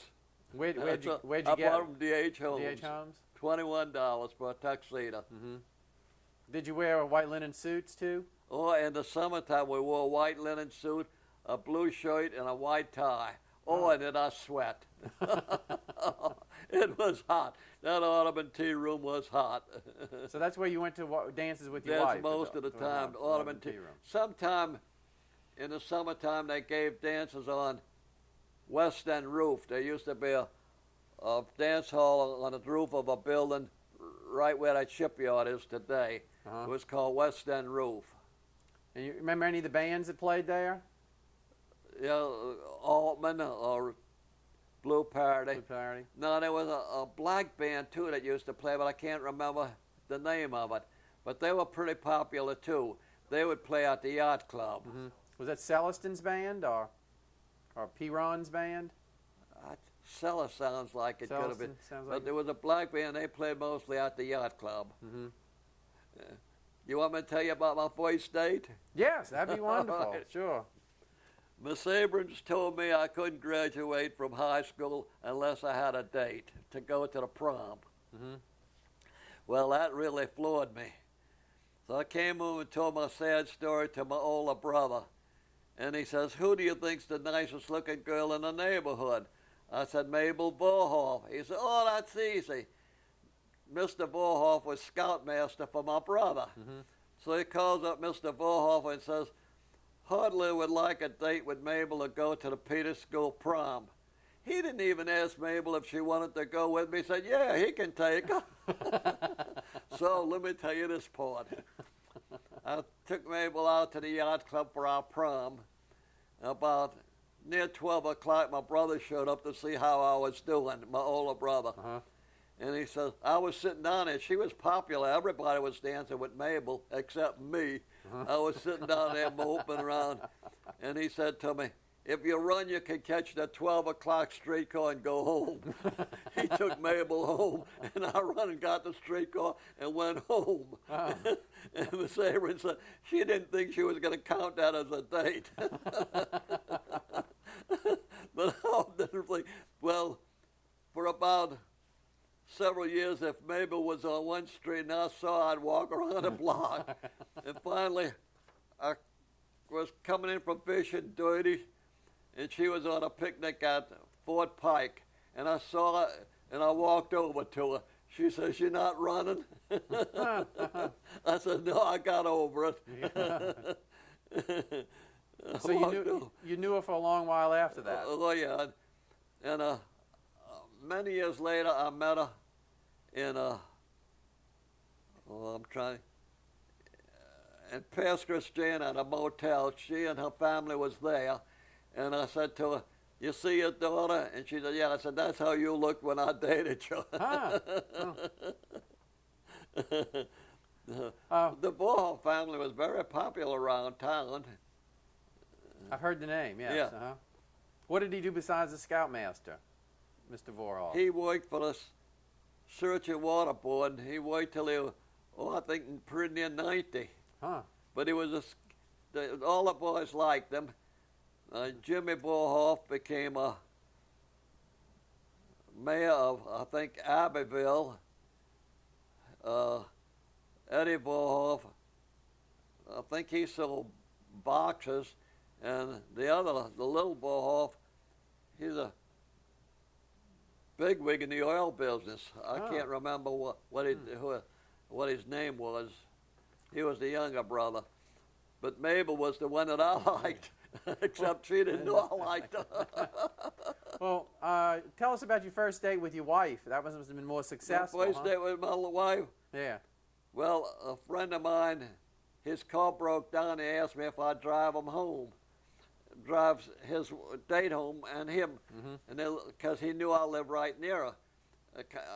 Speaker 2: Where'd you
Speaker 1: I
Speaker 2: get
Speaker 1: bought
Speaker 2: it?
Speaker 1: from D.H. Holmes.
Speaker 2: D.H. Holmes?
Speaker 1: $21 for a tuxedo.
Speaker 2: Did you wear white linen suits too?
Speaker 1: Oh, in the summertime we wore a white linen suit, a blue shirt, and a white tie. Oh, and then I sweat. It was hot. That Ottoman tea room was hot.
Speaker 2: So that's where you went to dances with your
Speaker 1: That's
Speaker 2: wife?
Speaker 1: most of the time, the Ottoman tea room. Sometime in the summertime they gave dances on West End roof. There used to be a dance hall on the roof of a building right where that shipyard is today. It was called West End Roof.
Speaker 2: And you remember any of the bands that played there?
Speaker 1: Yeah, Altman or Blue Party.
Speaker 2: Blue Party.
Speaker 1: No, there was a black band too that used to play, but I can't remember the name of it. But they were pretty popular too. They would play at the yacht club.
Speaker 2: Was that Celestin's band or Piron's band?
Speaker 1: Cella sounds like it could have been.
Speaker 2: Sounds
Speaker 1: But
Speaker 2: like
Speaker 1: there was a black band. They played mostly at the yacht club. You want me to tell you about my first date?
Speaker 2: Yes, that'd be wonderful.
Speaker 1: Right.
Speaker 2: Sure.
Speaker 1: Miss Abrams told me I couldn't graduate from high school unless I had a date to go to the prom. Well, that really floored me. So I came home and told my sad story to my older brother. And he says, "Who do you think's the nicest looking girl in the neighborhood?" I said, "Mabel Vorhoff." He said, "Oh, that's easy." Mr. Vorhoff was scoutmaster for my brother. So he calls up Mr. Vorhoff and says, "Hartley would like a date with Mabel to go to the Peter School prom." He didn't even ask Mabel if she wanted to go with me. He said, "Yeah, he can take her." So let me tell you this part. I took Mabel out to the yacht club for our prom. About near 12 o'clock, my brother showed up to see how I was doing, my older brother. And he says, I was sitting down there. She was popular. Everybody was dancing with Mabel except me. I was sitting down there moping around. And he said to me, "If you run, you can catch the 12 o'clock streetcar and go home." He took Mabel home, and I run and got the streetcar and went home. And Miss Abrams said she didn't think she was going to count that as a date. But I didn't think, well, for about several years, if Mabel was on one street and I saw, I'd walk around the block. And finally, I was coming in from fishing dirty, and she was on a picnic at Fort Pike. And I saw her, and I walked over to her. She says, "You're not running?" I said, "No, I got over it."
Speaker 2: So you knew her for a long while after that?
Speaker 1: Oh, yeah. And many years later, I met her in in Pass Christiana at a motel. She and her family was there. And I said to her, "You see your daughter?" And she said, "Yeah." I said, "That's how you looked when I dated you." The Vorhoff family was very popular around town.
Speaker 2: I've heard the name, yes.
Speaker 1: Yeah.
Speaker 2: What did he do besides the scoutmaster, Mr. Vorhoff?
Speaker 1: He worked for the Search and Water Board. He worked till he was, I think, pretty near 90. But he was all the boys liked him. Jimmy Vorhoff became a mayor of, I think, Abbeville. Eddie Vorhoff, I think he sold boxes. And the little Vorhoff, he's a bigwig in the oil business. I can't remember what what his name was. He was the younger brother. But Mabel was the one that I liked, except she didn't know I liked her.
Speaker 2: Well, tell us about your first date with your wife. That must have been more successful.
Speaker 1: My first date with my wife?
Speaker 2: Yeah.
Speaker 1: Well, a friend of mine, his car broke down. He asked me if I'd drive him home, drive his date home and him, and because he knew I lived right near her.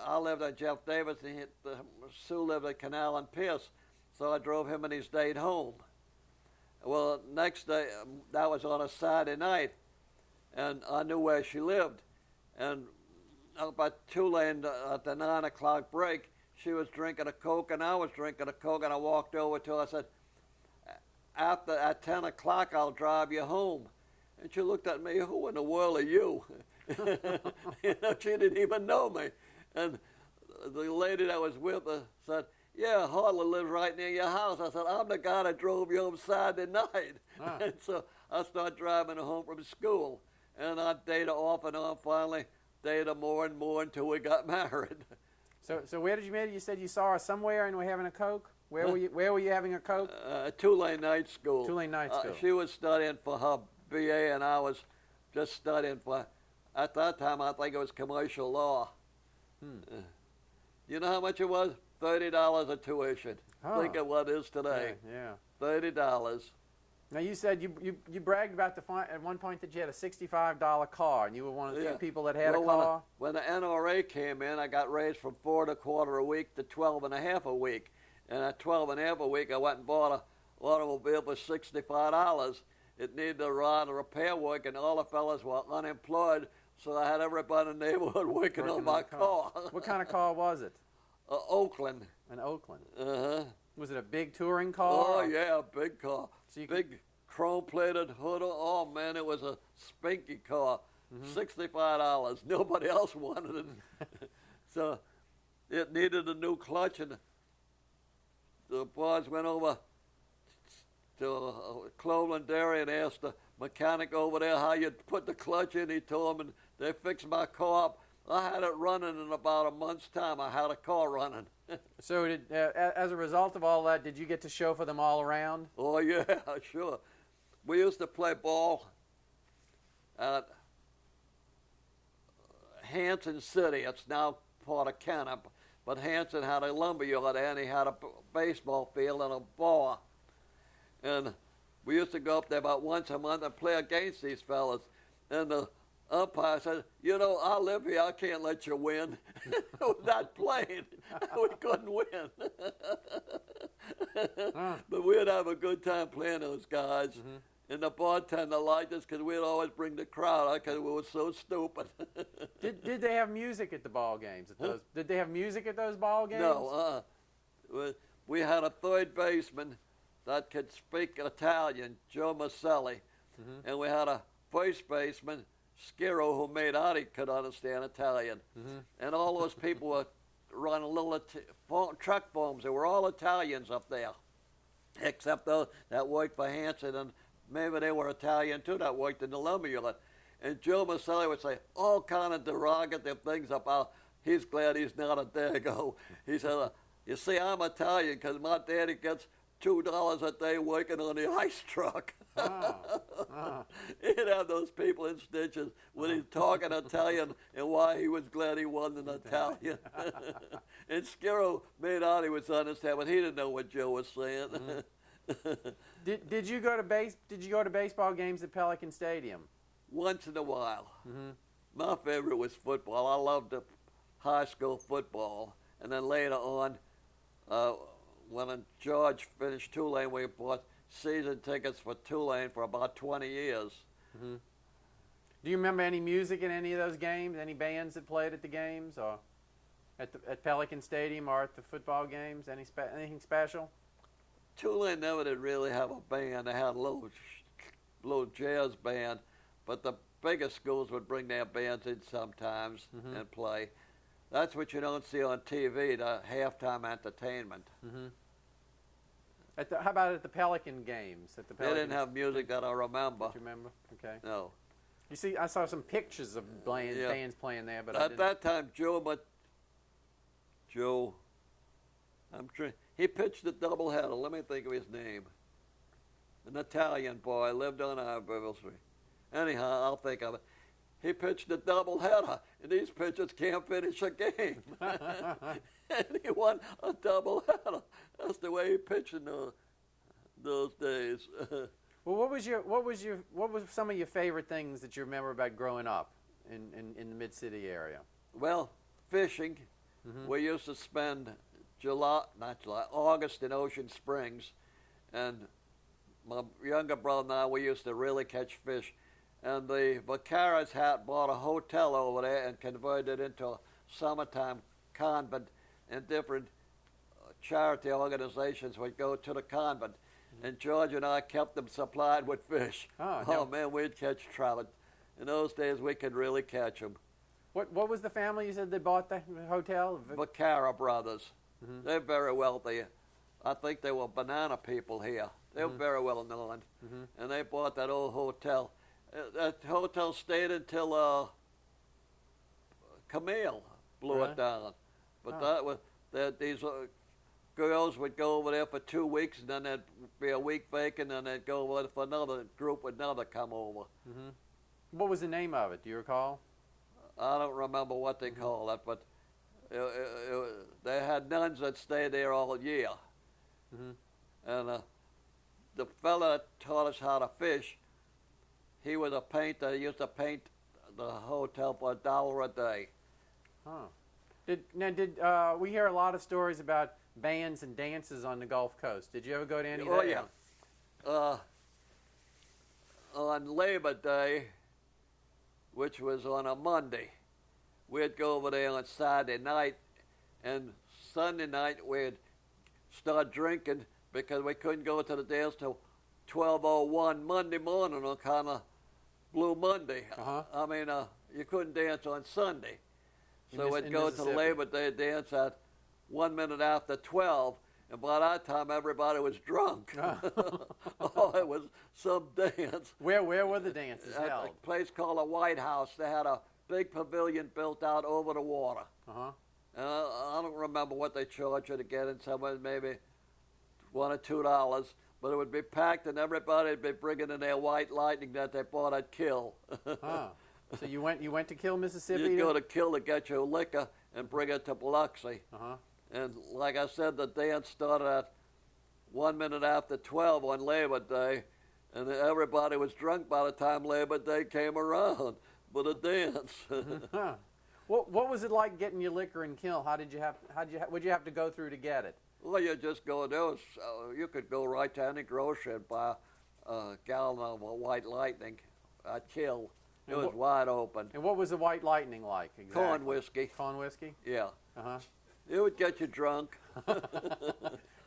Speaker 1: I lived at Jeff Davis, and Sue lived at Canal and Pierce, so I drove him and his date home. Well, next day, that was on a Saturday night, and I knew where she lived. And up at Tulane at the 9 o'clock break, she was drinking a Coke and I was drinking a Coke, and I walked over to her. I said, at 10 o'clock, I'll drive you home. And she looked at me, who in the world are you? You know, she didn't even know me. And the lady that was with her said, yeah, Hartley lives right near your house. I said, I'm the guy that drove you home Saturday night. Ah. And so I started driving her home from school. And I dated her off and on, finally dated her more and more until we got married.
Speaker 2: So where did you meet her? You said you saw her somewhere and were having a Coke? Where were you having a Coke?
Speaker 1: Tulane Night School.
Speaker 2: Tulane Night School.
Speaker 1: She was studying for her BA and I was just studying for, at that time I think it was commercial law. You know how much it was? $30 a tuition. Oh. Think of what it is today.
Speaker 2: Yeah.
Speaker 1: $30.
Speaker 2: Now you said you bragged about at one point that you had a $65 car, and you were one of the few people that had a car.
Speaker 1: When the NRA came in, I got raised from $4.25 a week to $12.50 a week, and at $12.50 a week, I went and bought an automobile for $65. It needed a rod and repair work, and all the fellas were unemployed, so I had everybody in the neighborhood working on my car.
Speaker 2: What kind of car was it?
Speaker 1: Oakland.
Speaker 2: An Oakland.
Speaker 1: Uh-huh.
Speaker 2: Was it a big touring car?
Speaker 1: Oh, yeah, a big car. So big chrome-plated hood. Oh, man, it was a spinky car. $65. Nobody else wanted it. So it needed a new clutch, and the boys went over to Cloveland Dairy and asked the mechanic over there how you'd put the clutch in. He told them, and they fixed my car up. I had it running in about a month's time. I had a car running.
Speaker 2: So as a result of all that, did you get to chauffeur them all around?
Speaker 1: Oh, yeah, sure. We used to play ball at Hanson City. It's now part of Kenner, but Hanson had a lumberyard there, and he had a baseball field and a bar. And we used to go up there about once a month and play against these fellas. And the umpire said, you know, I live here, I can't let you win. We're not playing. We couldn't win. But we'd have a good time playing those guys. And the bartender liked us because we'd always bring the crowd out because we were so stupid.
Speaker 2: Did they have music at the ball games? Did they have music at those ball games?
Speaker 1: No. We had a third baseman that could speak Italian, Joe Maselli. And we had a first baseman, Schiro, who made out he could understand Italian. And all those people were running little truck farms. They were all Italians up there, except those that worked for Hanson, and maybe they were Italian too that worked in the lumberyard. And Joe Maselli would say all kind of derogative things about, he's glad he's not a Dago. He said, you see, I'm Italian because my daddy gets $2 a day working on the ice truck. He'd have those people in stitches when he's talking Italian and why he was glad he wasn't Italian. And Schiro made out he was understanding, but he didn't know what Joe was saying.
Speaker 2: Did you go to baseball games at Pelican Stadium?
Speaker 1: Once in a while. My favorite was football. I loved the high school football. And then later on, when George finished Tulane, we bought season tickets for Tulane for about 20 years.
Speaker 2: Do you remember any music in any of those games? Any bands that played at the games, or at Pelican Stadium, or at the football games? Anything special?
Speaker 1: Tulane never did really have a band. They had a little jazz band, but the bigger schools would bring their bands in sometimes and play. That's what you don't see on TV, the halftime entertainment.
Speaker 2: How about at the Pelican games?
Speaker 1: They didn't have music that I remember.
Speaker 2: Don't you remember? Okay.
Speaker 1: No.
Speaker 2: You see, I saw some pictures of bands playing there, but
Speaker 1: at that time, Joe He pitched a doubleheader. Let me think of his name. An Italian boy, lived on Archivist Street. Anyhow, I'll think of it. He pitched a doubleheader, and these pitchers can't finish a game. And he won a doubleheader. That's the way he pitched in those days.
Speaker 2: Well, what was some of your favorite things that you remember about growing up in the Mid-City area?
Speaker 1: Well, fishing. We used to spend August in Ocean Springs, and my younger brother and I, we used to really catch fish. And the Vaqueras had bought a hotel over there and converted it into a summertime convent, and different charity organizations would go to the convent. And George and I kept them supplied with fish. Oh man, we'd catch trout. In those days, we could really catch them.
Speaker 2: What was the family you said they bought the hotel?
Speaker 1: Vaquera brothers. They're very wealthy. I think they were banana people here. They were very well known. And they bought that old hotel. That hotel stayed until Camille blew it down. But that was these girls would go over there for 2 weeks, and then there'd be a week vacant, and they'd go over for another group would never come over.
Speaker 2: What was the name of it? Do you recall?
Speaker 1: I don't remember what they call it, but they had nuns that stayed there all year. And the fella that taught us how to fish, he was a painter. He used to paint the hotel for $1 a day.
Speaker 2: Did we hear a lot of stories about bands and dances on the Gulf Coast? Did you ever go to any of that?
Speaker 1: Oh, yeah. On Labor Day, which was on a Monday, we'd go over there on Saturday night, and Sunday night we'd start drinking because we couldn't go to the dance till 12:01 Monday morning on kind of Blue Monday. I mean, you couldn't dance on Sunday. So we'd go to Labor Day dance at 1 minute after 12, and by that time everybody was drunk. Oh, it was some dance.
Speaker 2: Where were the dances held?
Speaker 1: At a place called the White House. They had a big pavilion built out over the water. And I don't remember what they charged you to get in. Somewhere maybe $1 or $2, but it would be packed, and everybody would be bringing in their White Lightning that they bought at Kill.
Speaker 2: So you went to Kill, Mississippi?
Speaker 1: You go to Kill to get your liquor and bring it to Biloxi. And like I said, the dance started at 1 minute after 12 on Labor Day, and everybody was drunk by the time Labor Day came around for the dance.
Speaker 2: What was it like getting your liquor in Kill? What'd you have to go through to get it?
Speaker 1: Well, you just go there. You could go right to any grocery and buy a gallon of White Lightning at Kill. It was wide open.
Speaker 2: And what was the White Lightning like exactly?
Speaker 1: Corn whiskey.
Speaker 2: Corn whiskey?
Speaker 1: Yeah. It would get you drunk.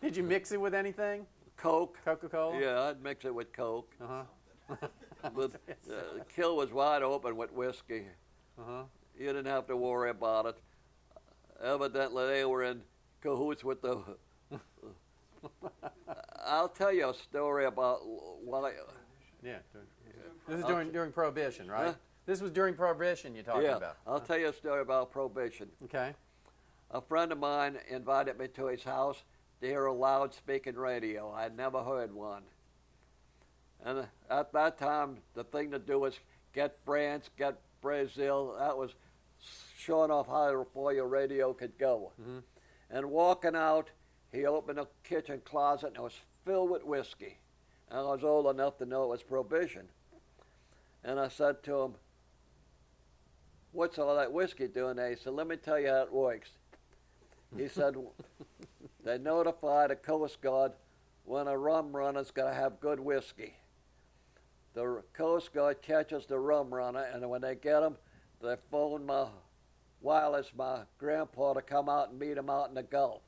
Speaker 2: Did you mix it with anything?
Speaker 1: Coke.
Speaker 2: Coca-Cola?
Speaker 1: Yeah, I'd mix it with Coke. But Kill was wide open with whiskey. You didn't have to worry about it. Evidently, they were in cahoots with the... I'll tell you a story about this is during Prohibition, right?
Speaker 2: This was during Prohibition you're talking about.
Speaker 1: I'll tell you a story about Prohibition.
Speaker 2: Okay.
Speaker 1: A friend of mine invited me to his house to hear a loud-speaking radio. I had never heard one. And at that time, the thing to do was get France, get Brazil. That was showing off how far your radio could go. And walking out, he opened a kitchen closet, and it was filled with whiskey. And I was old enough to know it was Prohibition. And I said to him, "What's all that whiskey doing there?" He said, "Let me tell you how it works." He said, "They notify the Coast Guard when a rum runner's got to have good whiskey. The Coast Guard catches the rum runner, and when they get him, they phone my grandpa, to come out and meet him out in the Gulf.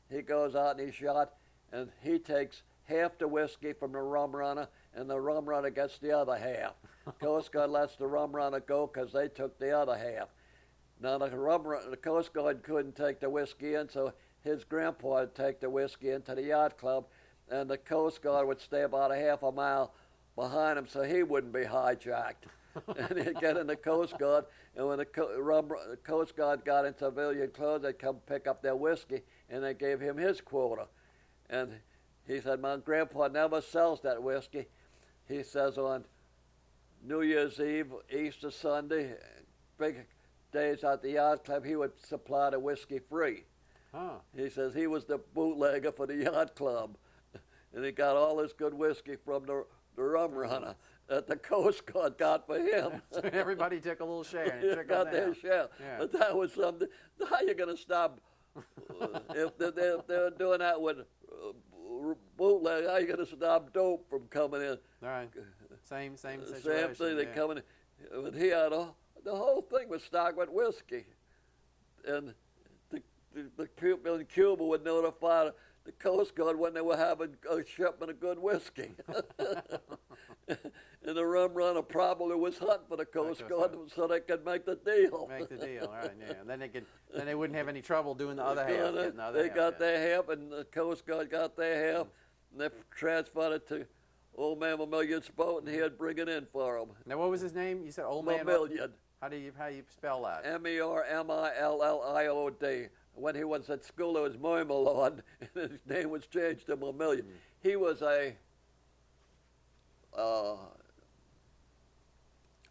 Speaker 1: He goes out and he's shot, and he takes half the whiskey from the rum runner, and the rum runner gets the other half. Coast Guard lets the rum runner go because they took the other half. Now the Coast Guard couldn't take the whiskey in, so his grandpa would take the whiskey into the yacht club, and the Coast Guard would stay about a half a mile behind him so he wouldn't be hijacked. and he'd get in the Coast Guard, and when the Coast Guard got in civilian clothes, they'd come pick up their whiskey, and they gave him his quota. And he said, my grandpa never sells that whiskey. He says on New Year's Eve, Easter Sunday, big days at the yacht club, he would supply the whiskey free.
Speaker 2: Huh.
Speaker 1: He says he was the bootlegger for the yacht club, and he got all this good whiskey from the rum runner that the Coast Guard got for him.
Speaker 2: So everybody took a little share. And it
Speaker 1: got their share.
Speaker 2: Yeah.
Speaker 1: But that was something. How are you going to stop if they're doing that with bootleg? How are you going to stop dope from coming in?
Speaker 2: All right. Same situation.
Speaker 1: Same thing. They coming in. But he had the whole thing was stocked with whiskey, and the people in Cuba would notify the Coast Guard when they were having a shipment of good whiskey. And the rum runner probably was hunting for the Coast Guard so they could make the deal.
Speaker 2: Make the deal, right? Yeah. And then they wouldn't have any trouble doing the other half.
Speaker 1: They got their half, and the Coast Guard got their half, and they transferred it to Old Man Vermillion's boat, and he'd bring it in for them.
Speaker 2: Now, what was his name? You said Old Man
Speaker 1: Vermillion.
Speaker 2: How do you spell that?
Speaker 1: Mermilliod. When he was at school, it was Marmalade, and his name was changed to Vermillion. He was a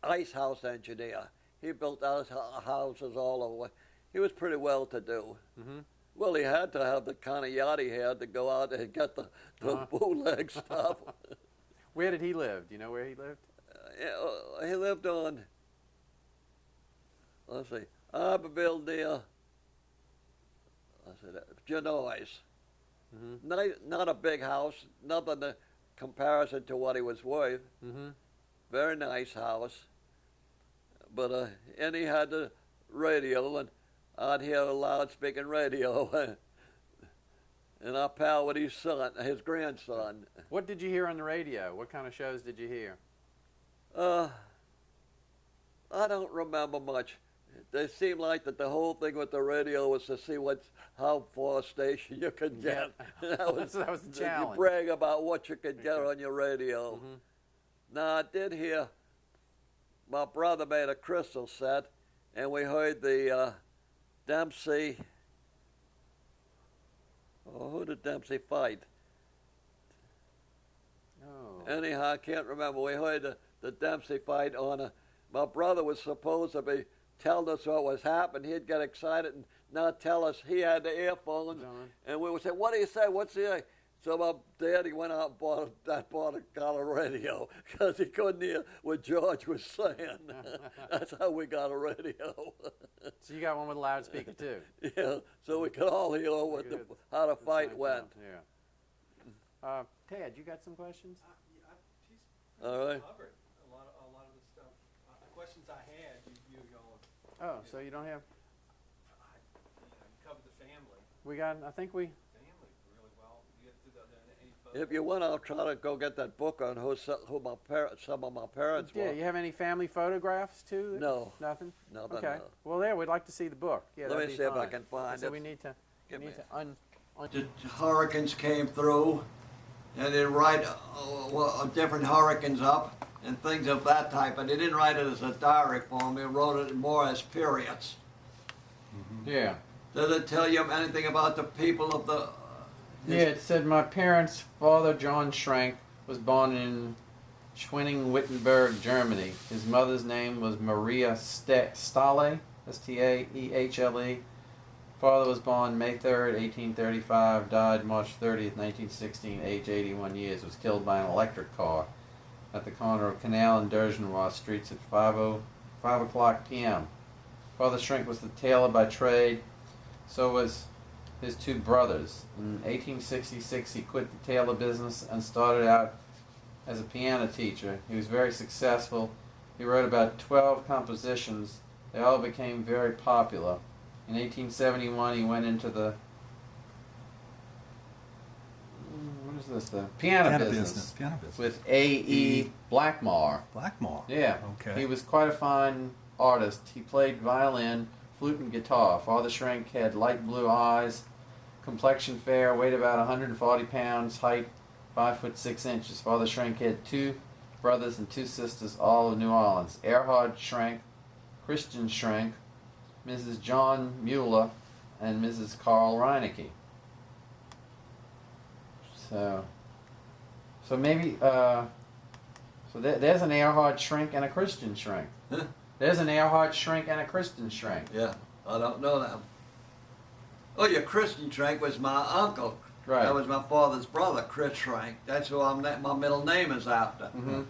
Speaker 1: ice house engineer. He built houses all over. He was pretty well to do. Well, he had to have the kind of yacht he had to go out and get the bootleg stuff.
Speaker 2: Where did he live? Do you know where he lived?
Speaker 1: He lived on, let's see, Abbeville near, Genoise. Not a big house, nothing in comparison to what he was worth. Very nice house. But and he had the radio, and I'd hear a loudspeaking radio. And our pal with his grandson.
Speaker 2: What did you hear on the radio? What kind of shows did you hear?
Speaker 1: I don't remember much. It seemed like that the whole thing with the radio was to see how far a station you could get. That was
Speaker 2: the challenge.
Speaker 1: You brag about what you could get on your radio. Now, I did hear my brother made a crystal set, and we heard the Dempsey. Oh, who did Dempsey fight?
Speaker 2: Oh.
Speaker 1: Anyhow, I can't remember. We heard the Dempsey fight on my brother was supposed to be telling us what was happening. He'd get excited and not tell us. He had the earphones, and we would say, "What do you say? What's the?" So my daddy went out and bought a radio because he couldn't hear what George was saying. That's how we got a radio.
Speaker 2: So you got one with a loudspeaker too?
Speaker 1: Yeah, so we could all hear how the fight went.
Speaker 2: Yeah. Ted, you got some questions?
Speaker 1: All right.
Speaker 3: Covered a lot of the stuff. The questions I had, you
Speaker 2: Oh, so you don't have?
Speaker 3: covered the family.
Speaker 2: We got. I think we.
Speaker 3: Really well. You get through any photos?
Speaker 1: If you want, I'll try to go get that book on who some of my parents were.
Speaker 2: Yeah, you have any family photographs too?
Speaker 1: No.
Speaker 2: Nothing?
Speaker 1: Nothing.
Speaker 2: Okay.
Speaker 1: No.
Speaker 2: Well, there, we'd like to see the book. Yeah,
Speaker 1: Let me see if I can find it.
Speaker 2: So we need to.
Speaker 1: The hurricanes came through, and they write different hurricanes up and things of that type, but they didn't write it as a diary form. They wrote it more as periods.
Speaker 2: Yeah.
Speaker 1: Did it tell you anything about the people of the?
Speaker 2: Yeah, it said my parents' father, John Schrenk, was born in Schwenning-Wittenberg, Germany. His mother's name was Maria Stahle, S-T-A-E-H-L-E. Father was born May 3rd, 1835, died March 30th, 1916, age 81 years, was killed by an electric car at the corner of Canal and Durgenois streets at 5 o'clock p.m. Father Schrenk was the tailor by trade, so was his two brothers. In 1866, he quit the tailor business and started out as a piano teacher. He was very successful. He wrote about 12 compositions. They all became very popular. In 1871, he went into the piano business with A.E. Blackmore.
Speaker 4: Blackmore?
Speaker 2: Yeah.
Speaker 4: Okay.
Speaker 2: He was quite a fine artist. He played violin, flute, and guitar. Father Schrenk had light blue eyes, complexion fair, weighed about 140 pounds, height 5 foot 6 inches. Father Schrenk had two brothers and 2 sisters, all of New Orleans. Erhard Schrenk, Christian Schrenk, Mrs. John Mueller, and Mrs. Carl Reinecke. So maybe, there's an Erhard Schrenk and a Christian Schrenk.
Speaker 1: Huh?
Speaker 2: There's an Erhard Schrenk and a Christian Schrenk.
Speaker 1: Yeah, I don't know them. Oh, your Christian Schrenk was my uncle.
Speaker 2: Right.
Speaker 1: That was my father's brother, Chris Schrenk. That's who my middle name is after.
Speaker 2: Mm-hmm.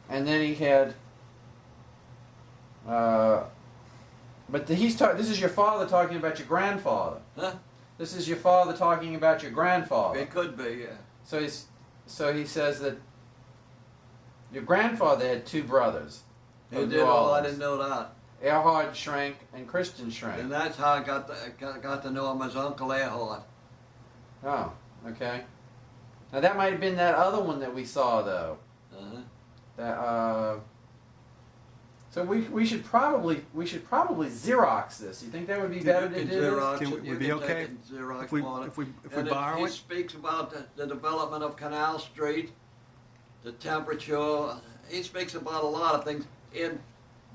Speaker 2: And then he had, this is your father talking about your grandfather.
Speaker 1: Huh?
Speaker 2: This is your father talking about your grandfather.
Speaker 1: It could be, yeah.
Speaker 2: So he says that your grandfather had 2 brothers.
Speaker 1: He
Speaker 2: of
Speaker 1: did.
Speaker 2: New
Speaker 1: Oh, I
Speaker 2: Orleans.
Speaker 1: didn't know that.
Speaker 2: Erhard Schrenk and Christian Schrenk.
Speaker 1: And that's how I got to know him as Uncle Erhard.
Speaker 2: Oh, okay. Now that might have been that other one that we saw, though.
Speaker 1: Uh-huh.
Speaker 2: That so we should probably Xerox this. You think that would be better to
Speaker 1: You
Speaker 2: do
Speaker 1: can
Speaker 2: this?
Speaker 1: Xerox
Speaker 4: Can
Speaker 1: it.
Speaker 4: we
Speaker 1: You
Speaker 4: be
Speaker 1: can
Speaker 4: okay
Speaker 1: take it and Xerox
Speaker 4: if we
Speaker 1: on it.
Speaker 4: borrow
Speaker 1: He
Speaker 4: it?
Speaker 1: speaks about the development of Canal Street, the temperature. He speaks about a lot of things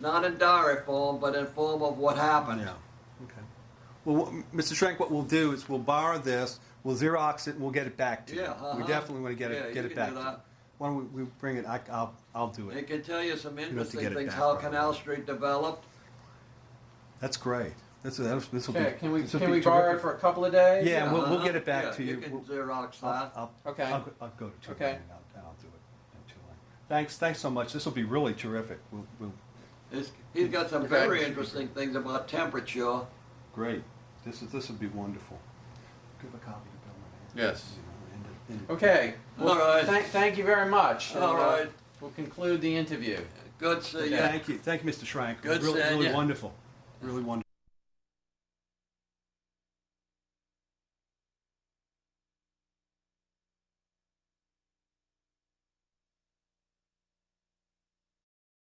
Speaker 1: not in diary form, but in form of what happened.
Speaker 4: Yeah. Okay. Well, Mr. Schrenk, what we'll do is we'll borrow this, we'll Xerox it, and we'll get it back to you.
Speaker 1: Yeah,
Speaker 4: We definitely want to get
Speaker 1: you
Speaker 4: it
Speaker 1: can
Speaker 4: back
Speaker 1: do
Speaker 4: to you.
Speaker 1: that.
Speaker 4: Why don't we bring it? I'll do
Speaker 1: It
Speaker 4: it.
Speaker 1: can tell you some
Speaker 4: have to
Speaker 1: interesting
Speaker 4: get it
Speaker 1: things,
Speaker 4: back
Speaker 1: how
Speaker 4: right
Speaker 1: Canal
Speaker 4: away.
Speaker 1: Street developed.
Speaker 4: That's great. This will
Speaker 2: Okay,
Speaker 4: be.
Speaker 2: can we
Speaker 4: this will
Speaker 2: can
Speaker 4: be
Speaker 2: we borrow it
Speaker 4: terrific.
Speaker 2: for a couple of days?
Speaker 4: Yeah, we'll get it back
Speaker 1: Yeah,
Speaker 4: to you.
Speaker 1: You can
Speaker 4: We'll-
Speaker 1: Xerox that.
Speaker 2: Okay.
Speaker 4: I'll go to Tulane
Speaker 2: Okay.
Speaker 4: and I'll do it in Tulane. Thanks so much. This will be really terrific.
Speaker 1: He's got some
Speaker 2: Okay.
Speaker 1: very interesting things about temperature.
Speaker 4: Great. This will be wonderful. Give a copy to Bill.
Speaker 2: Yes.
Speaker 4: You know,
Speaker 2: Okay. Well,
Speaker 1: All right.
Speaker 2: Thank you very much.
Speaker 1: All
Speaker 2: And,
Speaker 1: right.
Speaker 2: We'll conclude the interview.
Speaker 1: Good to see you.
Speaker 4: Thank you, Mr. Schrank.
Speaker 1: Good
Speaker 4: really,
Speaker 1: seeing
Speaker 4: really
Speaker 1: you.
Speaker 4: wonderful. Really wonderful.